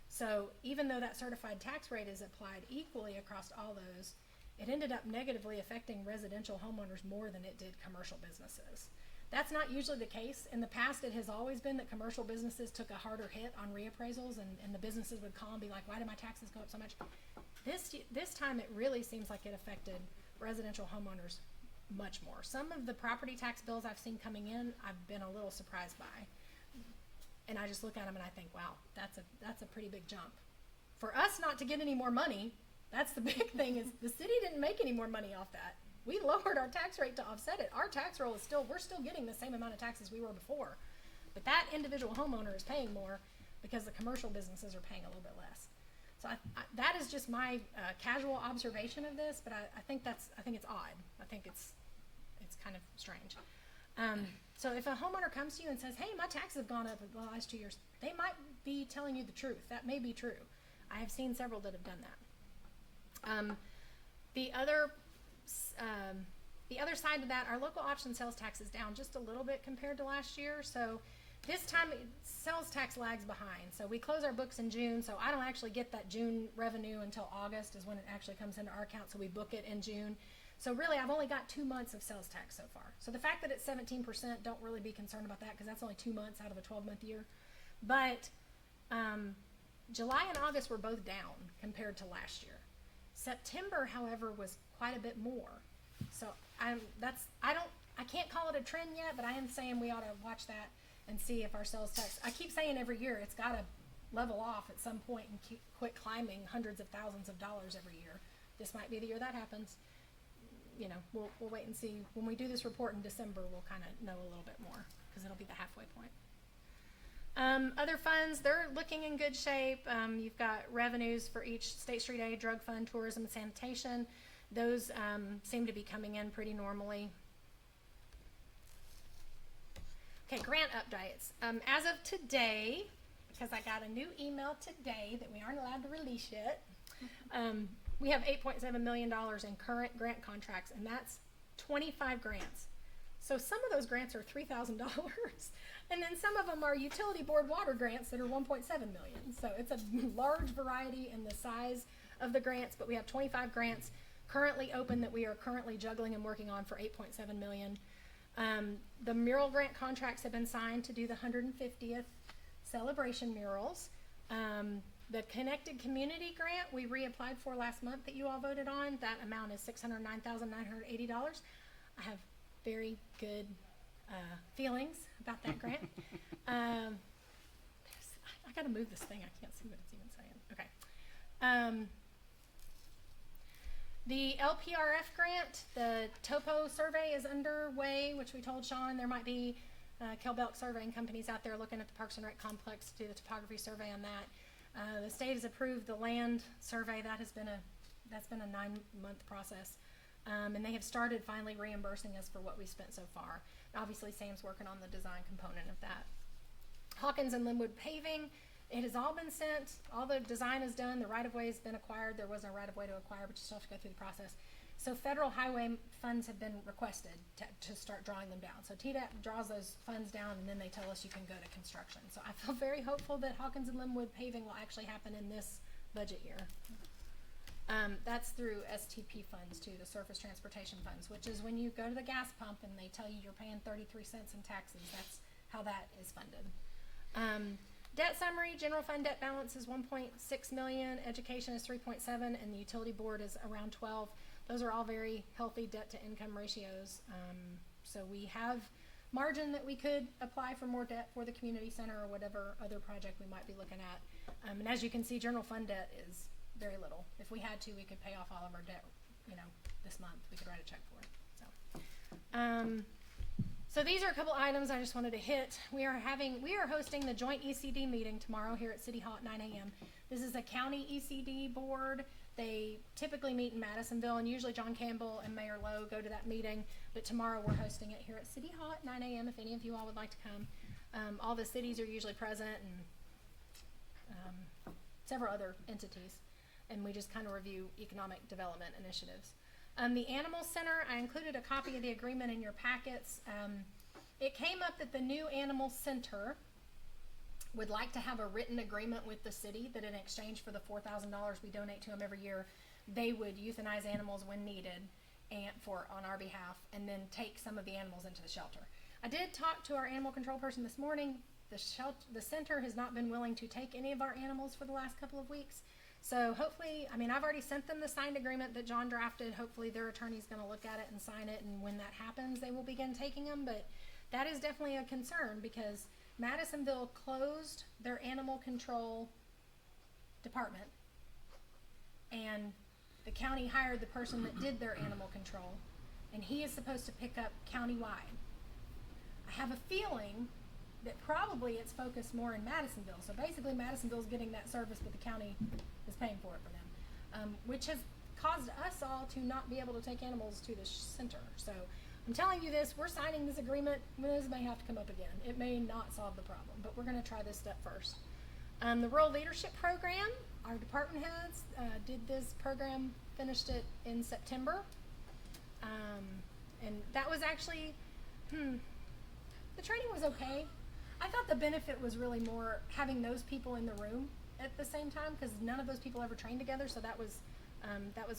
So even though that certified tax rate is applied equally across all those, it ended up negatively affecting residential homeowners more than it did commercial businesses. That's not usually the case. In the past, it has always been that commercial businesses took a harder hit on reappraisals, and the businesses would call and be like, why did my taxes go up so much? This time, it really seems like it affected residential homeowners much more. Some of the property tax bills I've seen coming in, I've been a little surprised by. And I just look at them and I think, wow, that's a pretty big jump. For us not to get any more money, that's the big thing, is the city didn't make any more money off that. We lowered our tax rate to offset it. Our tax roll is we're still getting the same amount of taxes we were before. But that individual homeowner is paying more because the commercial businesses are paying a little bit less. So that is just my casual observation of this, but I think it's odd. I think it's kind of strange. So if a homeowner comes to you and says, hey, my taxes have gone up in the last 2 years, they might be telling you the truth. That may be true. I have seen several that have done that. The other side of that, our local option sales tax is down just a little bit compared to last year. So this time sales tax lags behind. So we close our books in June, so I don't actually get that June revenue until August is when it actually comes into our account, so we book it in June. So really, I've only got 2 months of sales tax so far. So the fact that it's 17%, don't really be concerned about that, because that's only 2 months out of a 12-month year. But July and August were both down compared to last year. September, however, was quite a bit more. So I can't call it a trend yet, but I am saying we ought to watch that and see if our sales tax, I keep saying every year, it's got to level off at some point and quit climbing hundreds of thousands of dollars every year. This might be the year that happens. You know, we'll wait and see. When we do this report in December, we'll kind of know a little bit more, because it'll be the halfway point. Other funds, they're looking in good shape. You've got revenues for each State Street Aid, drug fund, tourism, and sanitation. Those seem to be coming in pretty normally. Okay, grant updates. As of today, because I got a new email today that we aren't allowed to release yet, we have $8.7 million in current grant contracts, and that's 25 grants. So some of those grants are $3,000, and then some of them are utility board water grants that are $1.7 million. So it's a large variety in the size of the grants, but we have 25 grants currently open that we are currently juggling and working on for $8.7 million. The mural grant contracts have been signed to do the 150th celebration murals. The Connected Community Grant we reapplied for last month that you all voted on, that amount is $609,980. I have very good feelings about that grant. I gotta move this thing, I can't see what it's even saying. Okay. The LPRF grant, the topo survey is underway, which we told Sean there might be Kel-Belk surveying companies out there looking at the Parks and Rec complex to do the topography survey on that. The state has approved the land survey. That's been a 9-month process. And they have started finally reimbursing us for what we spent so far. Obviously, Sam's working on the design component of that. Hawkins and Linwood paving, it has all been sent. All the design is done. The right-of-way has been acquired. There was no right-of-way to acquire, but you still have to go through the process. So federal highway funds have been requested to start drawing them down. So TDEP draws those funds down, and then they tell us you can go to construction. So I feel very hopeful that Hawkins and Linwood paving will actually happen in this budget year. That's through STP funds too, the Surface Transportation Funds, which is when you go to the gas pump and they tell you you're paying 33 cents in taxes. That's how that is funded. Debt summary, general fund debt balance is 1.6 million, education is 3.7, and the utility board is around 12. Those are all very healthy debt to income ratios. So we have margin that we could apply for more debt for the community center or whatever other project we might be looking at. And as you can see, general fund debt is very little. If we had to, we could pay off all of our debt, this month. We could write a check for it. So these are a couple items I just wanted to hit. We are hosting the joint ECD meeting tomorrow here at City Hall at 9 a.m. This is a county ECD board. They typically meet in Madisonville, and usually John Campbell and Mayor Lowe go to that meeting. But tomorrow we're hosting it here at City Hall at 9 a.m. if any of you all would like to come. All the cities are usually present, and several other entities. And we just kind of review economic development initiatives. The Animal Center, I included a copy of the agreement in your packets. It came up that the new Animal Center would like to have a written agreement with the city that in exchange for the $4,000 we donate to them every year, they would euthanize animals when needed and on our behalf, and then take some of the animals into the shelter. I did talk to our animal control person this morning. The center has not been willing to take any of our animals for the last couple of weeks. So hopefully, I've already sent them the signed agreement that John drafted. Hopefully their attorney's going to look at it and sign it, and when that happens, they will begin taking them. But that is definitely a concern because Madisonville closed their animal control department, and the county hired the person that did their animal control, and he is supposed to pick up countywide. I have a feeling that probably it's focused more in Madisonville. So basically Madisonville's getting that service, but the county is paying for it for them, which has caused us all to not be able to take animals to the center. So I'm telling you this, we're signing this agreement. This may have to come up again. It may not solve the problem, but we're going to try this step first. The Rural Leadership Program, our department heads did this program, finished it in September. And that was actually, the training was okay. I thought the benefit was really more having those people in the room at the same time, because none of those people ever trained together, so that was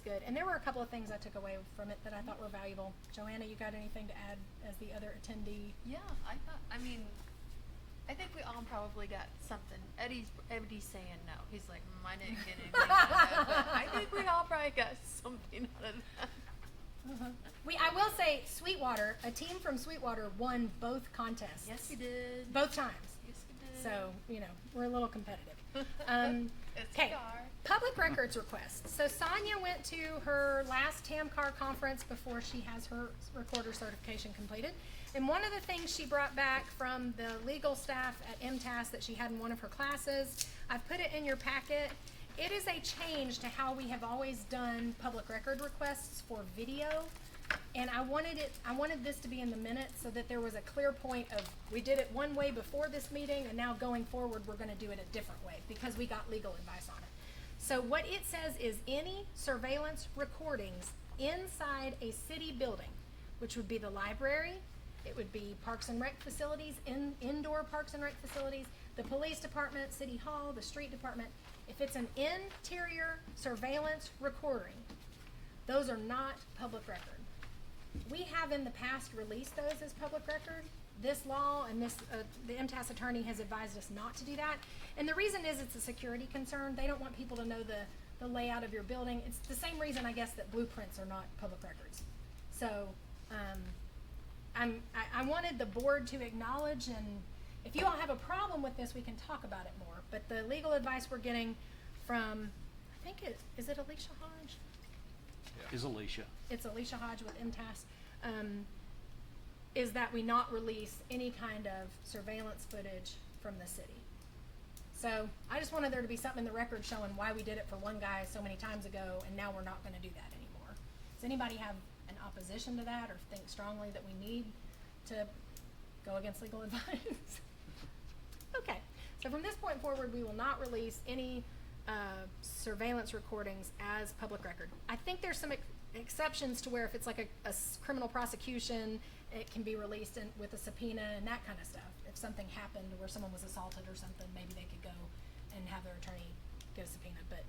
good. And there were a couple of things I took away from it that I thought were valuable. Joanna, you got anything to add as the other attendee? Yeah, I think we all probably got something. Eddie's saying no. He's like, I didn't get anything out of that. But I think we all probably got something out of that. I will say, Sweetwater, a team from Sweetwater won both contests. Yes, we did. Both times. Yes, we did. So, we're a little competitive. Yes, Okay, we are. public records requests. So Sonia went to her last TAMCAR conference before she has her recorder certification completed. And one of the things she brought back from the legal staff at MTAS that she had in one of her classes, I've put it in your packet. It is a change to how we have always done public record requests for video. And I wanted this to be in the minutes so that there was a clear point of, we did it one way before this meeting, and now going forward, we're gonna do it a different way because we got legal advice on it. So what it says is any surveillance recordings inside a city building, which would be the library, it would be parks and rec facilities, indoor parks and rec facilities, the police department, city hall, the street department. If it's an interior surveillance recording, those are not public record. We have in the past released those as public record. This law and the MTAS attorney has advised us not to do that. And the reason is it's a security concern. They don't want people to know the layout of your building. It's the same reason, I guess, that blueprints are not public records. So I wanted the board to acknowledge, and if you all have a problem with this, we can talk about it more. But the legal advice we're getting from, I think is it Alicia Hodge? Is Alicia. It's Alicia Hodge with MTAS, is that we not release any kind of surveillance footage from the city. So I just wanted there to be something in the record showing why we did it for one guy so many times ago, and now we're not going to do that anymore. Does anybody have an opposition to that or think strongly that we need to go against legal advice? Okay, so from this point forward, we will not release any surveillance recordings as public record. I think there's some exceptions to where if it's like a criminal prosecution, it can be released with a subpoena and that kind of stuff. If something happened where someone was assaulted or something, maybe they could go and have their attorney get a subpoena. But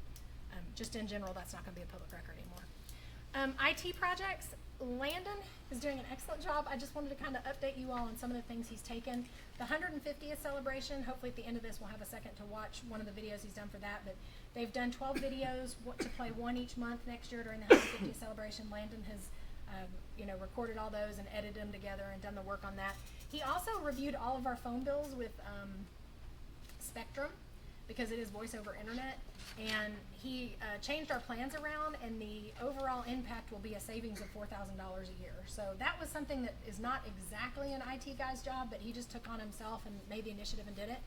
just in general, that's not going to be a public record anymore. IT projects, Landon is doing an excellent job. I just wanted to kind of update you all on some of the things he's taken. The 150th celebration, hopefully at the end of this we'll have a second to watch one of the videos he's done for that, but they've done 12 videos to play one each month next year during the 150th celebration. Landon has recorded all those and edited them together and done the work on that. He also reviewed all of our phone bills with Spectrum, because it is voice over internet, and he changed our plans around, and the overall impact will be a savings of $4,000 a year. So that was something that is not exactly an IT guy's job, but he just took on himself and made the initiative and did it.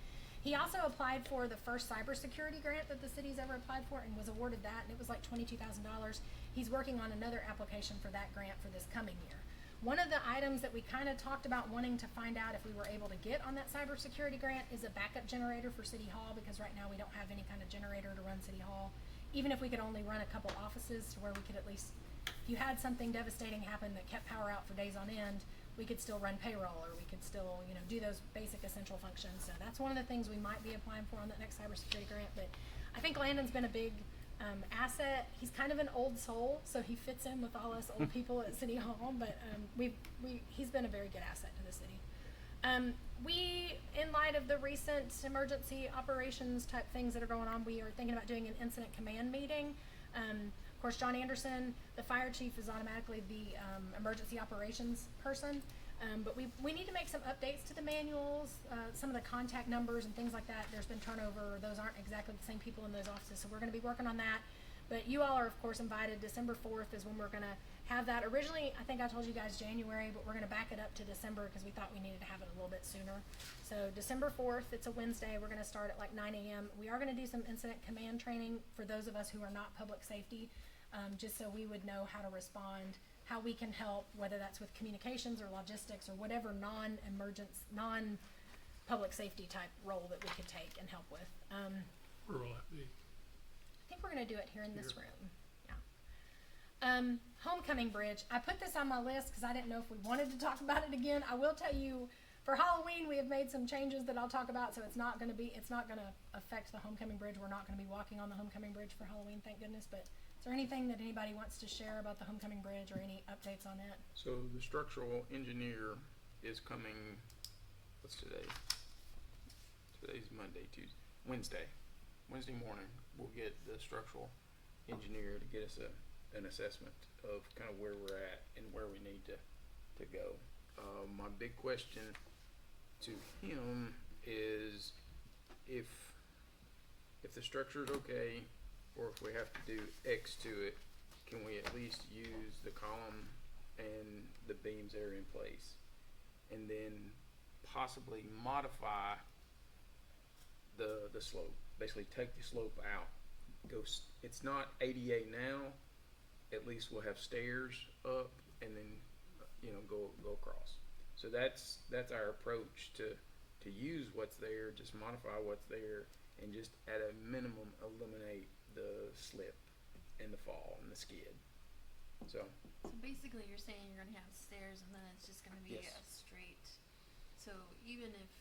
He also applied for the first cybersecurity grant that the city's ever applied for and was awarded that, and it was like $22,000. He's working on another application for that grant for this coming year. One of the items that we kind of talked about wanting to find out if we were able to get on that cybersecurity grant is a backup generator for City Hall, because right now we don't have any kind of generator to run City Hall. Even if we could only run a couple offices to where we could at least, if you had something devastating happen that kept power out for days on end, we could still run payroll, or we could still, do those basic essential functions. So that's one of the things we might be applying for on that next cybersecurity grant. But I think Landon's been a big asset. He's kind of an old soul, so he fits in with all us old people at City Hall. But he's been a very good asset to the city. We, in light of the recent emergency operations type things that are going on, we are thinking about doing an incident command meeting. Of course, John Anderson, the fire chief, is automatically the emergency operations person. But we need to make some updates to the manuals, some of the contact numbers and things like that. There's been turnover. Those aren't exactly the same people in those offices, so we're going to be working on that. But you all are, of course, invited. December 4th is when we're going to have that. Originally, I think I told you guys January, but we're going to back it up to December because we thought we needed to have it a little bit sooner. So December 4th, it's a Wednesday. We're going to start at like 9 a.m. We are going to do some incident command training for those of us who are not public safety, just so we would know how to respond, how we can help, whether that's with communications or logistics or whatever non-public safety type role that we could take and help with. Where will that be? I think we're going to do it here in this room. Yeah. Homecoming Bridge. I put this on my list because I didn't know if we wanted to talk about it again. I will tell you, for Halloween, we have made some changes that I'll talk about, so it's not going to affect the Homecoming Bridge. We're not going to be walking on the Homecoming Bridge for Halloween, thank goodness. But is there anything that anybody wants to share about the Homecoming Bridge or any updates on it? So the structural engineer is coming, what's today? Today's Monday, Tuesday, Wednesday morning. We'll get the structural engineer to get us an assessment of kind of where we're at and where we need to go. My big question to him is if the structure is okay, or if we have to do X to it, can we at least use the column and the beams that are in place, and then possibly modify the slope, basically take the slope out. It's not ADA now, at least we'll have stairs up and then go across. So that's our approach to use what's there, just modify what's there, and just at a minimum eliminate the slip and the fall and the skid. So basically you're saying you're gonna have stairs and then it's just gonna be Yes. a straight. So even if,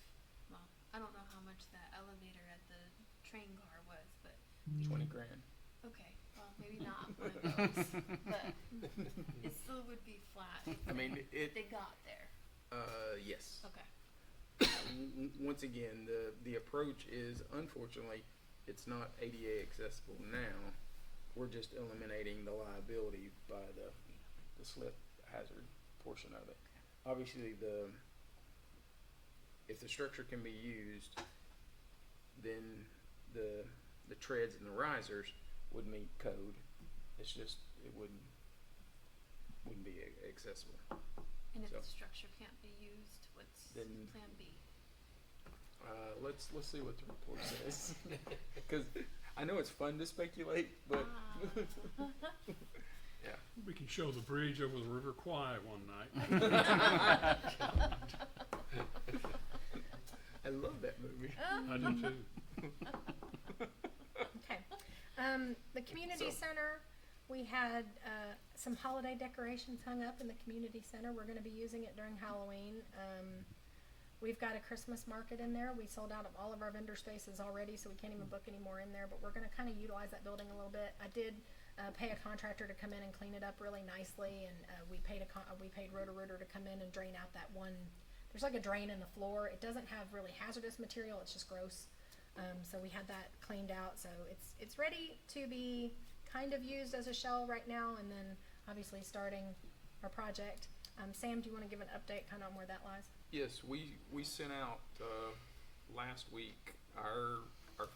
well, I don't know how much that elevator at the train car was, but 20 grand. okay, well maybe not one of those, but it still would be flat. I mean, if they got there. Yes. Okay. Once again, the approach is, unfortunately, it's not ADA accessible now. We're just eliminating the liability by the slip hazard portion of it. Obviously, if the structure can be used, then the treads and the risers would meet code. It's just it wouldn't be accessible. And if So. the structure can't be used, what's Then- plan B? Let's see what the report says, because I know it's fun to speculate, but yeah. We can show the bridge over the River Kwai one night. I love that movie. I do too. Okay. The community So- center, we had some holiday decorations hung up in the community center. We're going to be using it during Halloween. We've got a Christmas market in there. We sold out of all of our vendor spaces already, so we can't even book any more in there, but we're going to kind of utilize that building a little bit. I did pay a contractor to come in and clean it up really nicely, and we paid Roto-Rooter to come in and drain out that one. There's like a drain in the floor. It doesn't have really hazardous material. It's just gross. So we had that cleaned out. So it's ready to be kind of used as a shell right now, and then obviously starting our project. Sam, do you want to give an update kind of on where that lies? Yes, we sent out last week our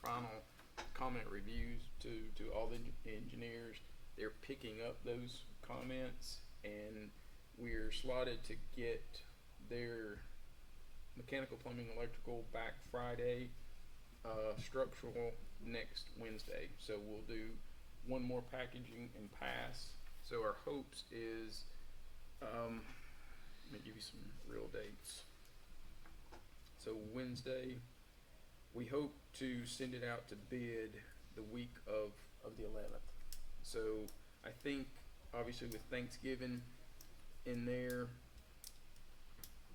final comment reviews to all the engineers. They're picking up those comments, and we're slotted to get their mechanical, plumbing, electrical back Friday, structural next Wednesday. So we'll do one more packaging and pass. So our hopes is, let me give you some real dates. So Wednesday, we hope to send it out to bid the week of the 11th. So I think, obviously with Thanksgiving in there,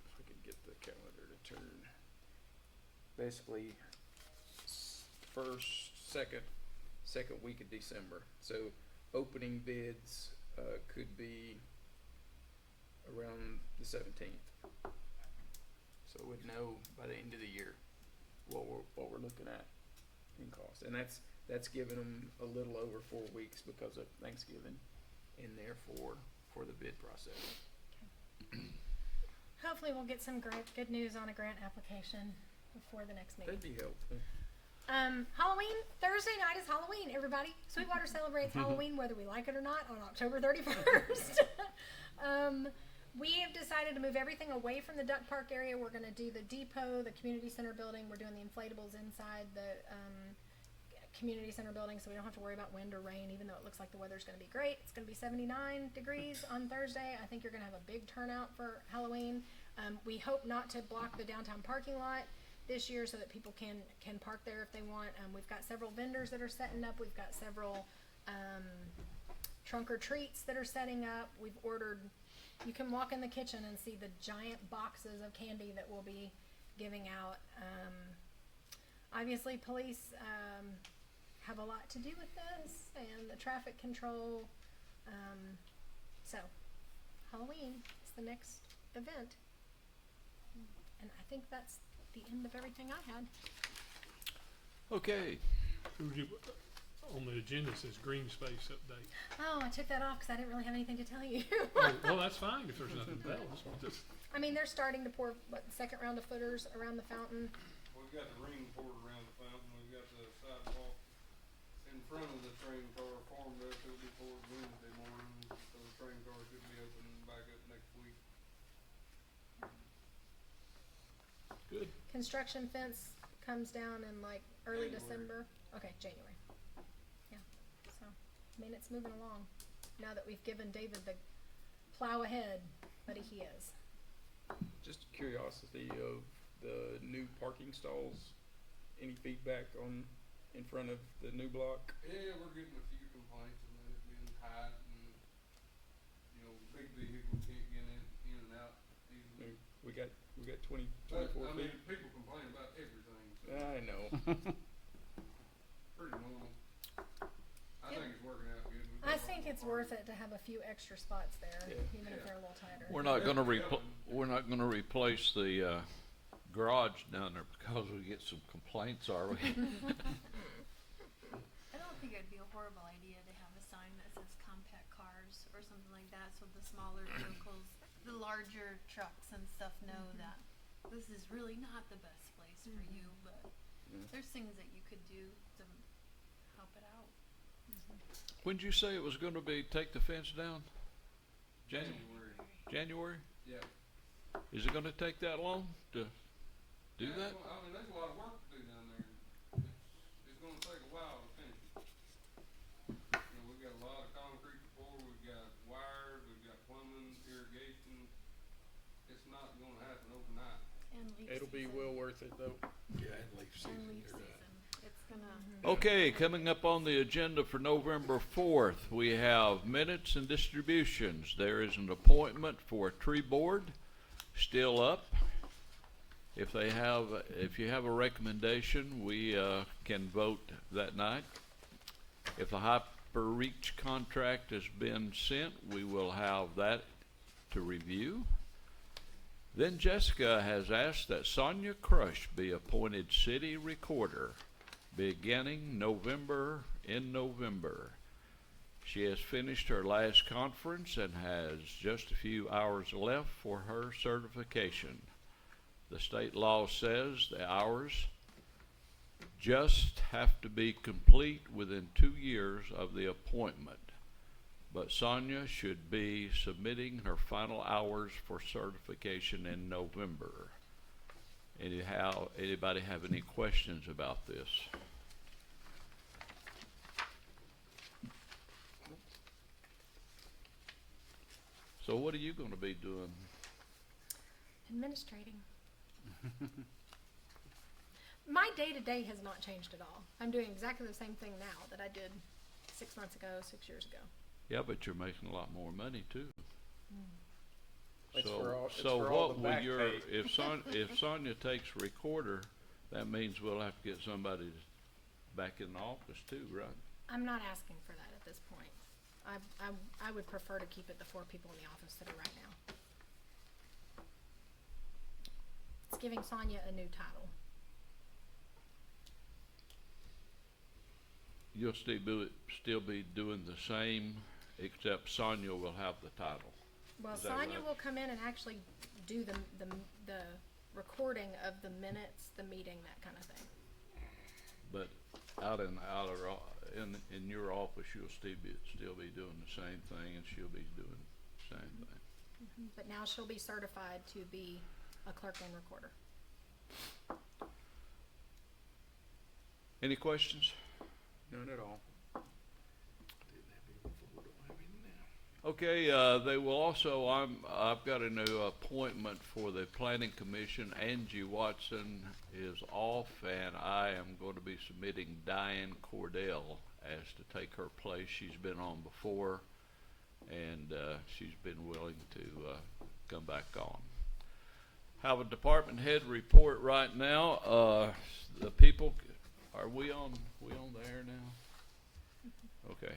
if I could get the calendar to turn, basically second week of December. So opening bids could be around the 17th. So we'd know by the end of the year what we're looking at in cost, and that's giving them a little over 4 weeks because of Thanksgiving in there for the bid process. Hopefully we'll get some good news on a grant application before the next meeting. That'd be helpful. Halloween, Thursday night is Halloween, everybody. Sweetwater celebrates Halloween whether we like it or not on October 31st. We have decided to move everything away from the Duck Park area. We're going to do the depot, the community center building. We're doing the inflatables inside the community center building, so we don't have to worry about wind or rain, even though it looks like the weather's going to be great. It's going to be 79 degrees on Thursday. I think you're going to have a big turnout for Halloween. We hope not to block the downtown parking lot this year so that people can park there if they want. We've got several vendors that are setting up. We've got several trunk or treats that are setting up. We've ordered, you can walk in the kitchen and see the giant boxes of candy that we'll be giving out. Obviously police have a lot to do with this, and the traffic control. So Halloween is the next event, and I think that's the end of everything I had. Okay, On the agenda says green space update. Oh, I took that off because I didn't really have anything to tell you. Oh, well, that's fine if there's nothing to tell us. Just- I mean, they're starting to pour the second round of footers around the fountain. We've got the ring poured around the fountain, we've got the sidewalk in front of the train car formed up, it'll be poured Wednesday morning, so the train car should be open back up next week. good. Construction fence comes down in like early January. December. Okay, January. Yeah. So, I mean, it's moving along now that we've given David the plow ahead, but he is. Just curiosity of the new parking stalls. Any feedback on in front of the new block? Yeah, we're getting a few complaints about it being tight and, big vehicles can't get in and out easily. We got 20, But, 24 I mean, feet. people complain about everything, so I know. pretty normal. I think it's working out good. We've got I a lot think more it's worth parking. it to have a few extra spots there, Yeah. even if Yeah. they're a little tighter. We're not gonna replace the garage down there because we get some complaints, are we? I don't think it'd be a horrible idea to have a sign that says compact cars or something like that, so the smaller vehicles, the larger trucks and stuff know that this is really not the best place for you, but there's things that you could do to help it out. When'd you say it was gonna be, take the fence down? January. January? Yeah. Is it gonna take that long to do Yeah, that? well, I mean, there's a lot of work to do down there. It's gonna take a while to finish it. We've got a lot of concrete to pour, we've got wires, we've got plumbing, irrigation. It's not gonna happen overnight. And leaf It'll be season. well worth it though. Yeah, and leaf And season, leaf you're right. season. It's gonna. Okay, coming up on the agenda for November 4th, we have minutes and distributions. There is an appointment for a tree board still up. If you have a recommendation, we can vote that night. If the per each contract has been sent. We will have that to review. Then Jessica has asked that Sonia Crush be appointed city recorder beginning in November. She has finished her last conference and has just a few hours left for her certification. The state law says the hours just have to be complete within 2 years of the appointment. But Sonia should be submitting her final hours for certification in November. Anybody have any questions about this? So what are you going to be doing? Administrating. My day-to-day has not changed at all. I'm doing exactly the same thing now that I did 6 months ago, 6 years ago. Yeah, but you're making a lot more money too. It's So, for all- it's so for all what the will back your, pay. if Sonia takes recorder, that means we'll have to get somebody back in the office too, right? I'm not asking for that at this point. I would prefer to keep it the 4 people in the office that are right now. It's giving Sonia a new title. You'll still be doing the same, except Sonia will have the title. Well, Is that Sonia right? will come in and actually do the recording of the minutes, the meeting, that kind of thing. But in your office, you'll still be doing the same thing, and she'll be doing the same thing. But now she'll be certified to be a clerk and recorder. Any questions? None at all. Okay, they will also, I've got a new appointment for the Planning Commission. Angie Watson is off, and I am going to be submitting Diane Cordell as to take her place. She's been on before, and she's been willing to come back on. Have a department head report right now. The people, are we on the air now? Okay.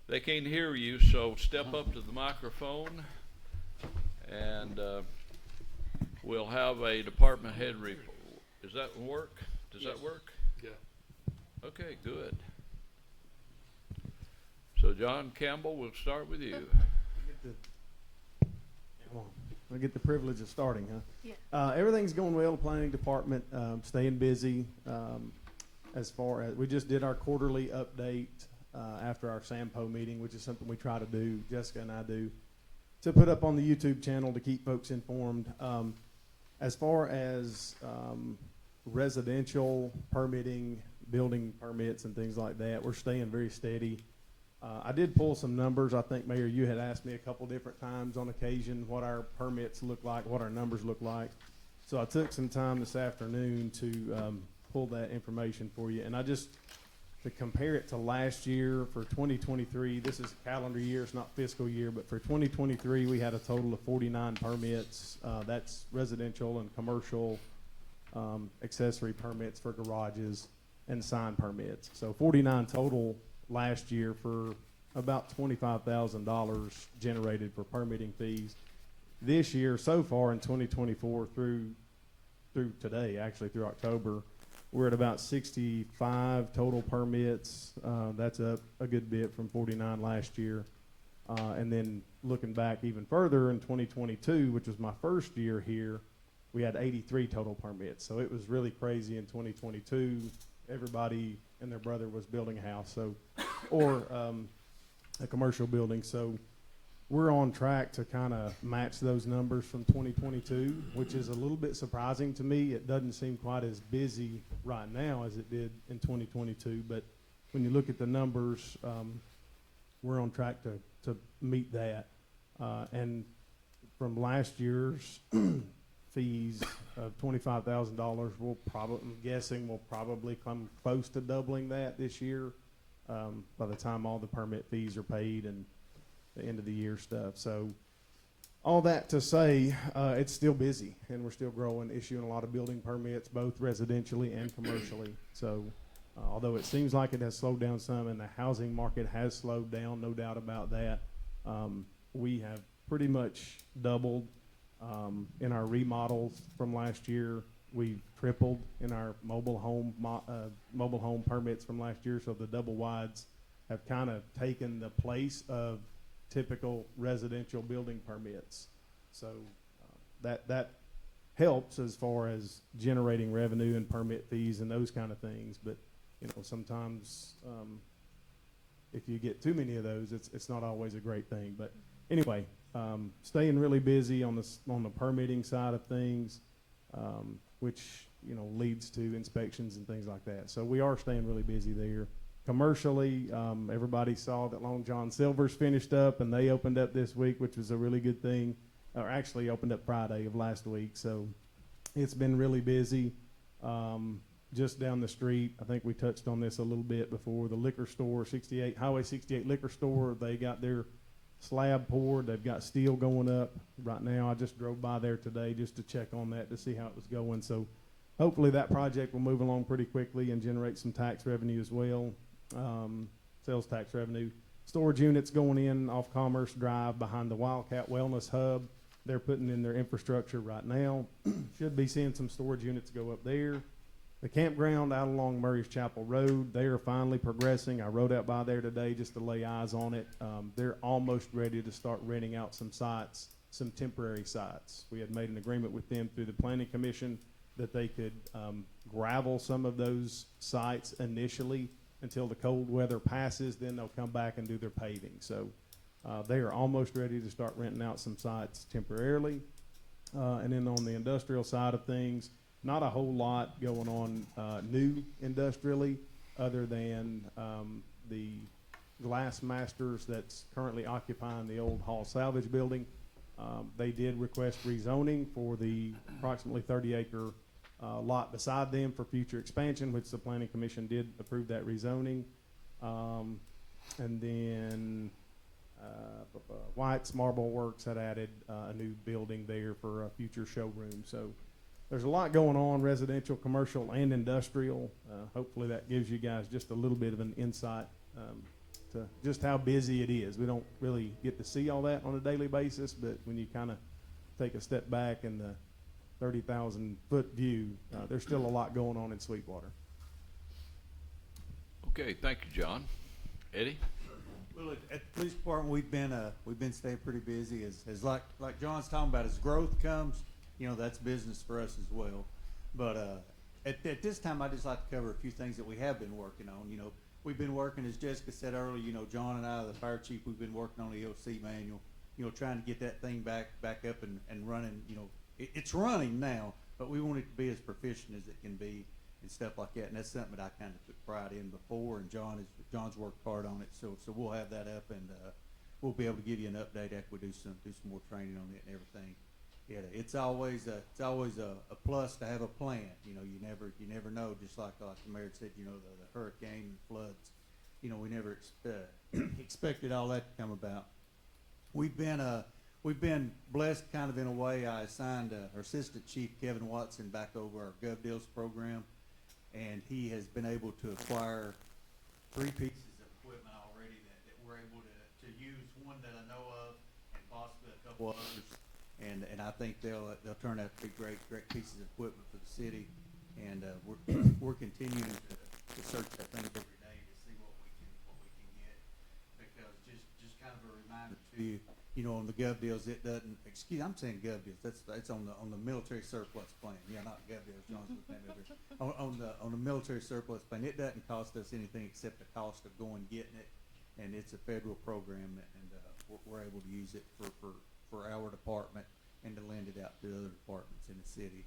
They can't hear you, so step up to the microphone, and we'll have a department head report. Does that work? Does that work? Yeah. Okay, good. So John Campbell, we'll start with you. I get the privilege of starting, huh? Yeah. Everything's going well. Planning department, staying busy. As far as we just did our quarterly update after our Sampo meeting, which is something we try to do, Jessica and I do, to put up on the YouTube channel to keep folks informed. As far as residential permitting, building permits and things like that, we're staying very steady. I did pull some numbers. I think, Mayor, you had asked me a couple different times on occasion what our permits look like, what our numbers look like. So I took some time this afternoon to pull that information for you. And I just, to compare it to last year for 2023, this is calendar year, it's not fiscal year, but for 2023, we had a total of 49 permits. That's residential and commercial accessory permits for garages and sign permits. So 49 total last year for about $25,000 generated for permitting fees. This year, so far in 2024 through today, actually through October, we're at about 65 total permits. That's up a good bit from 49 last year. And then looking back even further in 2022, which was my first year here, we had 83 total permits. So it was really crazy in 2022. Everybody and their brother was building a house, or a commercial building. So we're on track to kind of match those numbers from 2022, which is a little bit surprising to me. It doesn't seem quite as busy right now as it did in 2022, but when you look at the numbers, we're on track to meet that. And from last year's fees of $25,000, I'm guessing we'll probably come close to doubling that this year by the time all the permit fees are paid and the end of the year stuff. So all that to say, it's still busy and we're still growing, issuing a lot of building permits, both residentially and commercially. So Although it seems like it has slowed down some and the housing market has slowed down, no doubt about that, we have pretty much doubled in our remodels from last year. We've tripled in our mobile home permits from last year, so the double wides have kind of taken the place of typical residential building permits. So that helps as far as generating revenue and permit fees and those kind of things. But sometimes if you get too many of those, it's not always a great thing. But anyway, staying really busy on the permitting side of things, which leads to inspections and things like that. So we are staying really busy there. Commercially, everybody saw that Long John Silver's finished up, and they opened up this week, which was a really good thing. Or actually opened up Friday of last week. So it's been really busy. Just down the street, I think we touched on this a little bit before, the liquor store, Highway 68 liquor store, they got their slab poured. They've got steel going up right now. I just drove by there today just to check on that to see how it was going. So hopefully that project will move along pretty quickly and generate some tax revenue as well, sales tax revenue. Storage units going in off Commerce Drive behind the Wildcat Wellness Hub. They're putting in their infrastructure right now. Should be seeing some storage units go up there. The campground out along Murray's Chapel Road, they are finally progressing. I rode out by there today just to lay eyes on it. They're almost ready to start renting out some sites, some temporary sites. We had made an agreement with them through the Planning Commission that they could gravel some of those sites initially until the cold weather passes. Then they'll come back and do their paving. So they are almost ready to start renting out some sites temporarily. And then on the industrial side of things, not a whole lot going on new industrially other than the Glass Masters that's currently occupying the old Hall Salvage building. They did request rezoning for the approximately 30-acre lot beside them for future expansion, which the Planning Commission did approve that rezoning. And then White's Marble Works had added a new building there for a future showroom. So there's a lot going on, residential, commercial, and industrial. Hopefully that gives you guys just a little bit of an insight to just how busy it is. We don't really get to see all that on a daily basis, but when you kind of take a step back in the 30,000-foot view, there's still a lot going on in Sweetwater. Okay, thank you, John. Eddie? Well, at the police department, we've been staying pretty busy. As like John's talking about, as growth comes, that's business for us as well. But at this time, I'd just like to cover a few things that we have been working on. We've been working, as Jessica said earlier, John and I, the fire chief, we've been working on the EOC manual, trying to get that thing back up and running. It's running now, but we want it to be as proficient as it can be and stuff like that. And that's something that I kind of took pride in before, and John's worked hard on it. So we'll have that up, and we'll be able to give you an update after we do some more training on it and everything. Yeah, it's always a plus to have a plan. You never know. Just like the mayor said, the hurricane and floods. We never expected all that to come about. We've been blessed kind of in a way. I assigned our assistant chief Kevin Watson back over our Gov Deals program, and he has been able to acquire 3 pieces of equipment already that we're able to use. One that I know of, and possibly a couple others. And I think they'll turn out to be great pieces of equipment for the city, and we're continuing to search that thing every day to see what we can get, because just kind of a reminder to you, on the Gov Deals, it doesn't. I'm saying Gov Deals. That's on the military surplus plan. Yeah, not Gov Deals. John's looking at me over. On the military surplus plan, it doesn't cost us anything except the cost of going and getting it, and it's a federal program, and we're able to use it for our department and to lend it out to other departments in the city.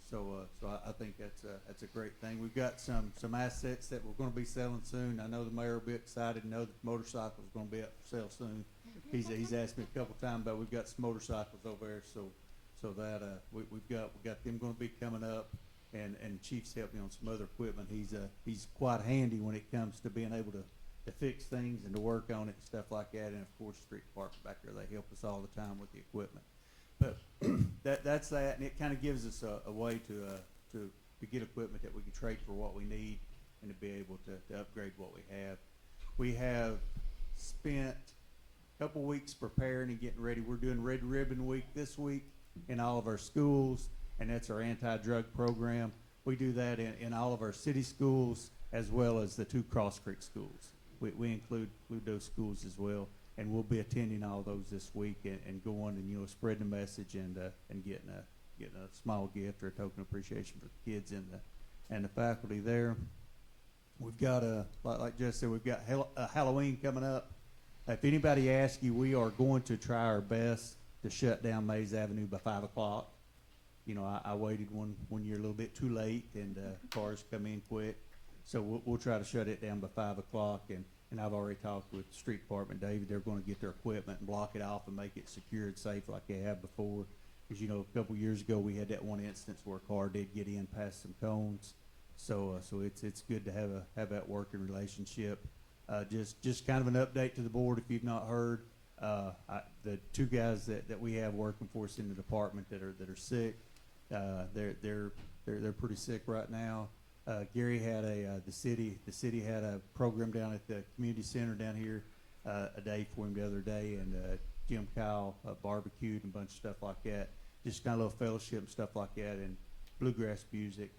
So I think that's a great thing. We've got some assets that we're going to be selling soon. I know the mayor will be excited to know that the motorcycle is going to be up for sale soon. He's asked me a couple times about, we've got some motorcycles over there, so that we've got them going to be coming up, and Chief's helping me on some other equipment. He's quite handy when it comes to being able to fix things and to work on it and stuff like that. And of course, street department back there, they help us all the time with the equipment. But that's that, and it kind of gives us a way to get equipment that we can trade for what we need, and to be able to upgrade what we have. We have spent a couple weeks preparing and getting ready. We're doing Red Ribbon Week this week in all of our schools, and that's our anti-drug program. We do that in all of our city schools as well as the 2 Cross Creek schools. We include those schools as well, and we'll be attending all those this week and going and, you know, spreading the message and getting a small gift or a token of appreciation for the kids and the faculty there. We've got like Jess said, we've got Halloween coming up. If anybody asks you, we are going to try our best to shut down Mays Avenue by 5 o'clock. You know, I waited one year a little bit too late, and cars come in quick. So we'll try to shut it down by 5 o'clock, and I've already talked with the street department, David. They're going to get their equipment and block it off and make it secure and safe like they have before. Because, you know, a couple years ago we had that one instance where a car did get in past some cones. So it's good to have that working relationship. Just kind of an update to the board if you've not heard. The 2 guys that we have working for us in the department that are sick, they're pretty sick right now. Gary had the city had a program down at the community center down here a day for him the other day, and Jim Kyle barbecued and a bunch of stuff like that. Just kind of a little fellowship and stuff like that, and bluegrass music.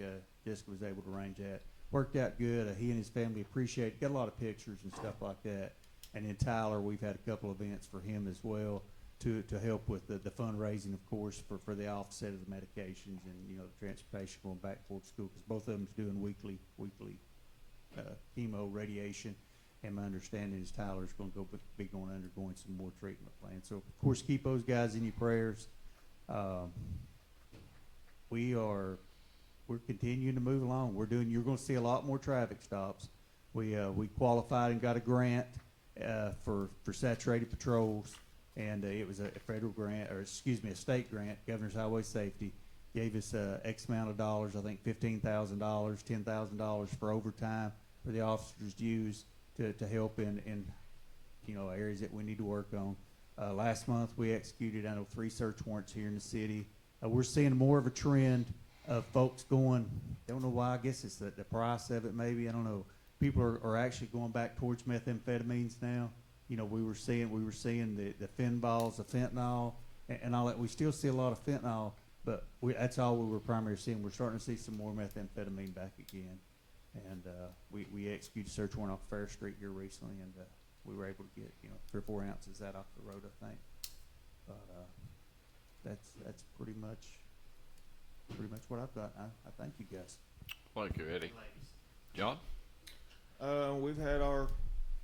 Jessica was able to arrange that. Worked out good. He and his family appreciate it. Got a lot of pictures and stuff like that. And then Tyler, we've had a couple events for him as well to help with the fundraising, of course, for the offset of the medications and, you know, the transportation going back and forth to school, because both of them's doing weekly chemo radiation. And my understanding is Tyler's going to be undergoing some more treatment plans. So, of course, keep those guys in your prayers. We're continuing to move along. You're going to see a lot more traffic stops. We qualified and got a grant for saturated patrols, and it was a federal grant, or excuse me, a state grant. Governor's Highway Safety gave us X amount of dollars, I think $15,000, $10,000 for overtime for the officers to use to help in you know, areas that we need to work on. Last month we executed, I know, 3 search warrants here in the city. We're seeing more of a trend of folks going, don't know why, I guess it's the price of it maybe, I don't know. People are actually going back towards methamphetamines now. You know, we were seeing the fentanyls, the fentanyl, and all that. We still see a lot of fentanyl, but that's all we were primarily seeing. We're starting to see some more methamphetamine back again. And we executed a search warrant off Fair Street here recently, and we were able to get, you know, 3 or 4 ounces of that off the road, I think. But that's pretty much what I've got. I thank you guys. Thank you, Eddie. John? We've had our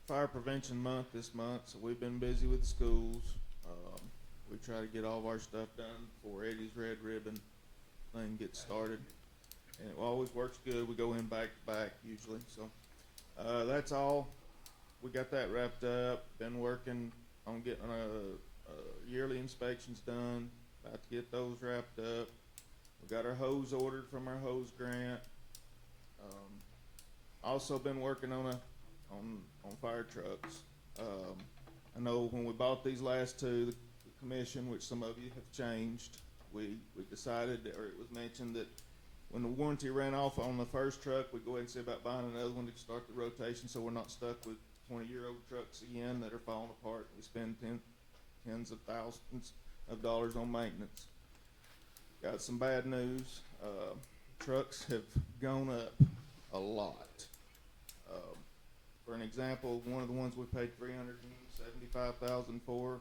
fire prevention month this month, so we've been busy with the schools. We try to get all of our stuff done before Eddie's Red Ribbon thing gets started. And it always works good. We go in back to back usually. So that's all. We got that wrapped up. Been working on getting yearly inspections done. About to get those wrapped up. We got our hose ordered from our hose grant. Also been working on fire trucks. I know when we bought these last 2, the commission, which some of you have changed, we decided, or it was mentioned, that when the warranty ran off on the first truck, we'd go ahead and see about buying another one to start the rotation, so we're not stuck with 20-year-old trucks again that are falling apart. We spend tens of thousands of dollars on maintenance. Got some bad news. Trucks have gone up a lot. For an example, one of the ones we paid $375,000 for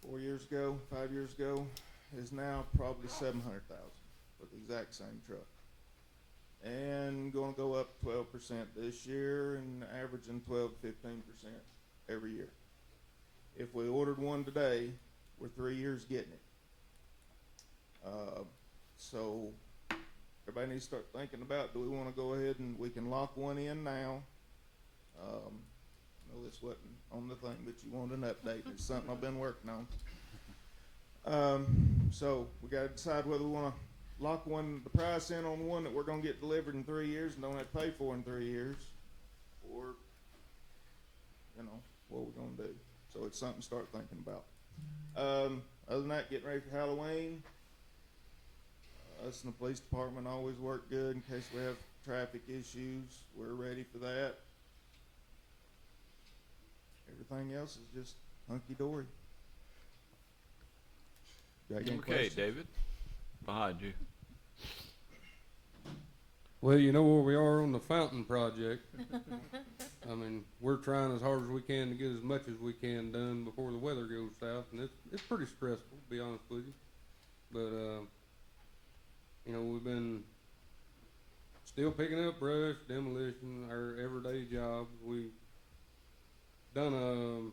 5 years ago, is now probably $700,000 for the exact same truck. And going to go up 12% this year, and averaging 12 to 15% every year. If we ordered one today, we're 3 years getting it. So everybody needs to start thinking about, do we want to go ahead and we can lock one in now? No, this wasn't on the thing, but you wanted an update. It's something I've been working on. So we got to decide whether we want to lock the price in on one that we're going to get delivered in 3 years and don't have to pay for in 3 years, or, you know, what we're going to do. So it's something to start thinking about. Other than that, getting ready for Halloween. Us and the police department always work good in case we have traffic issues, we're ready for that. Everything else is just hunky-dory. Got any Okay, questions? David, behind you. Well, you know where we are on the fountain project. I mean, we're trying as hard as we can to get as much as we can done before the weather goes south, and it's pretty stressful, to be honest with you. But, you know, we've been still picking up brush, demolition, our everyday jobs. We've done I don't know,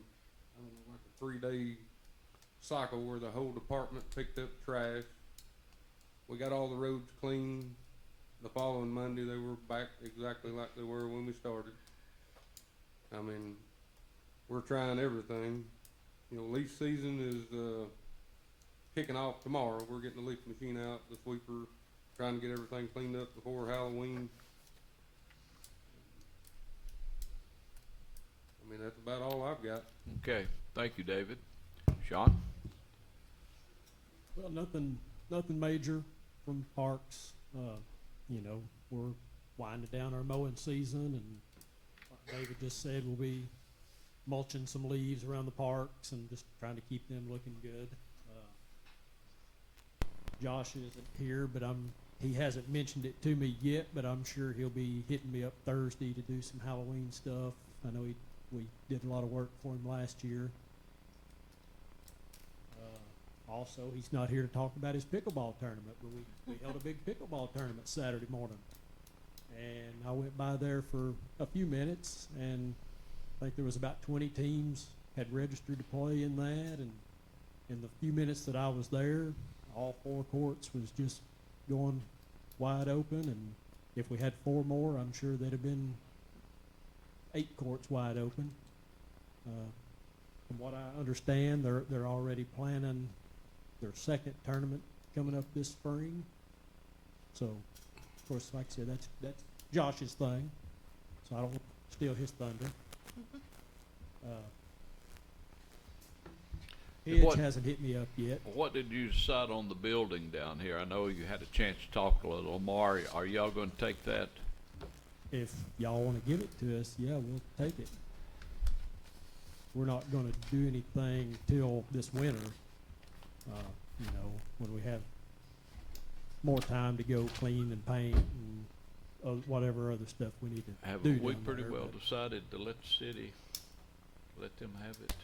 like a 3-day cycle where the whole department picked up trash. We got all the roads clean. The following Monday, they were back exactly like they were when we started. I mean, we're trying everything. You know, leaf season is kicking off tomorrow. We're getting the leaf machine out, the sweeper, trying to get everything cleaned up before Halloween. I mean, that's about all I've got. Okay, thank you, David. Sean? Well, nothing major from parks. You know, we're winding down our mowing season, and like David just said, we'll be mulching some leaves around the parks and just trying to keep them looking good. Josh isn't here, but he hasn't mentioned it to me yet, but I'm sure he'll be hitting me up Thursday to do some Halloween stuff. I know we did a lot of work for him last year. Also, he's not here to talk about his pickleball tournament, but we held a big pickleball tournament Saturday morning. And I went by there for a few minutes, and I think there was about 20 teams had registered to play in that. And in the few minutes that I was there, all 4 courts was just going wide open. And if we had 4 more, I'm sure there'd have been 8 courts wide open. From what I understand, they're already planning their second tournament coming up this spring. So, of course, like I said, that's Josh's thing. So I don't want to steal his thunder. Hitch hasn't hit me up yet. What did you decide on the building down here? I know you had a chance to talk a little more. Are y'all going to take that? If y'all want to give it to us, yeah, we'll take it. We're not going to do anything till this winter. You know, when we have more time to go clean and paint and whatever other stuff we need to do. Haven't we down pretty there, well but decided to let the city, let them have it?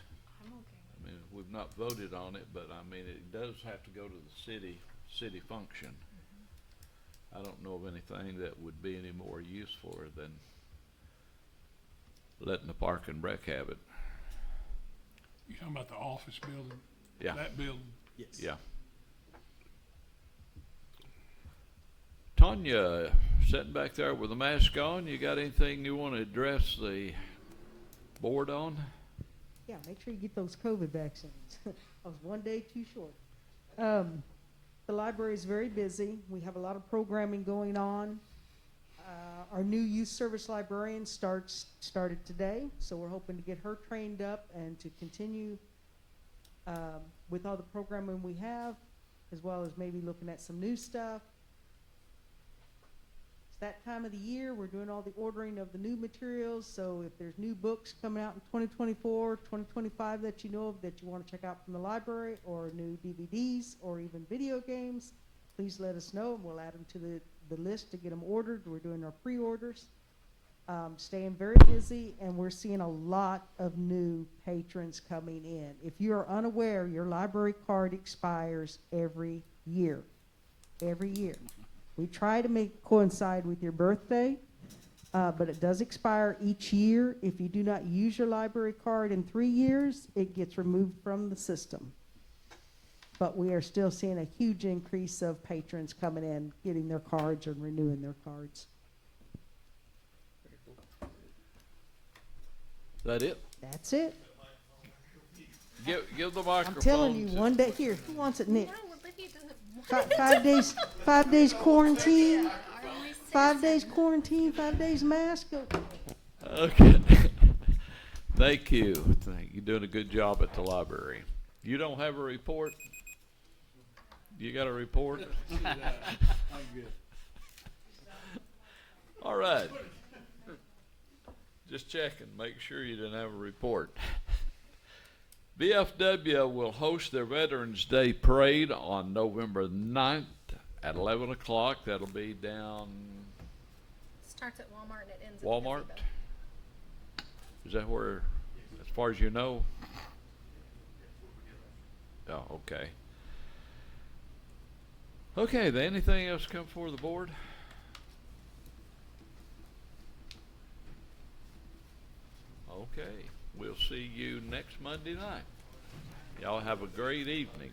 I'm okay. I mean, we've not voted on it, but I mean, it does have to go to the city function. I don't know of anything that would be any more use for it than letting the Park and Rec have it. You talking about the office building? Yeah. That building? yes. Yeah. Tanya, sitting back there with a mask on, you got anything you want to address the board on? Yeah, make sure you get those COVID vaccines. I was one day too short. The library is very busy. We have a lot of programming going on. Our new youth service librarian started today, so we're hoping to get her trained up and to continue with all the programming we have, as well as maybe looking at some new stuff. It's that time of the year. We're doing all the ordering of the new materials, so if there's new books coming out in 2024, 2025 that you know of that you want to check out from the library, or new DVDs or even video games, please let us know and we'll add them to the list to get them ordered. We're doing our pre-orders. Staying very busy, and we're seeing a lot of new patrons coming in. If you are unaware, your library card expires every year. Every year. We try to make it coincide with your birthday, but it does expire each year. If you do not use your library card in 3 years, it gets removed from the system. But we are still seeing a huge increase of patrons coming in, getting their cards and renewing their cards. Is that it? That's it. Give the microphone. I'm telling you, to- one day, here, who wants it, Nick? No, Olivia doesn't want 5 days quarantine, Are we 5 days citizens? quarantine, 5 days mask. Okay. Thank you. You're doing a good job at the library. You don't have a report? You got a report? I'm good. All right. Just checking, make sure you didn't have a report. VFW will host their Veterans Day Parade on November 9th at 11 o'clock. That'll be down Starts at Walmart and it ends at the Walmart. gazebo. Is that where, as far as you know? Oh, okay. Okay, then anything else come before the board? Okay, we'll see you next Monday night. Y'all have a great evening.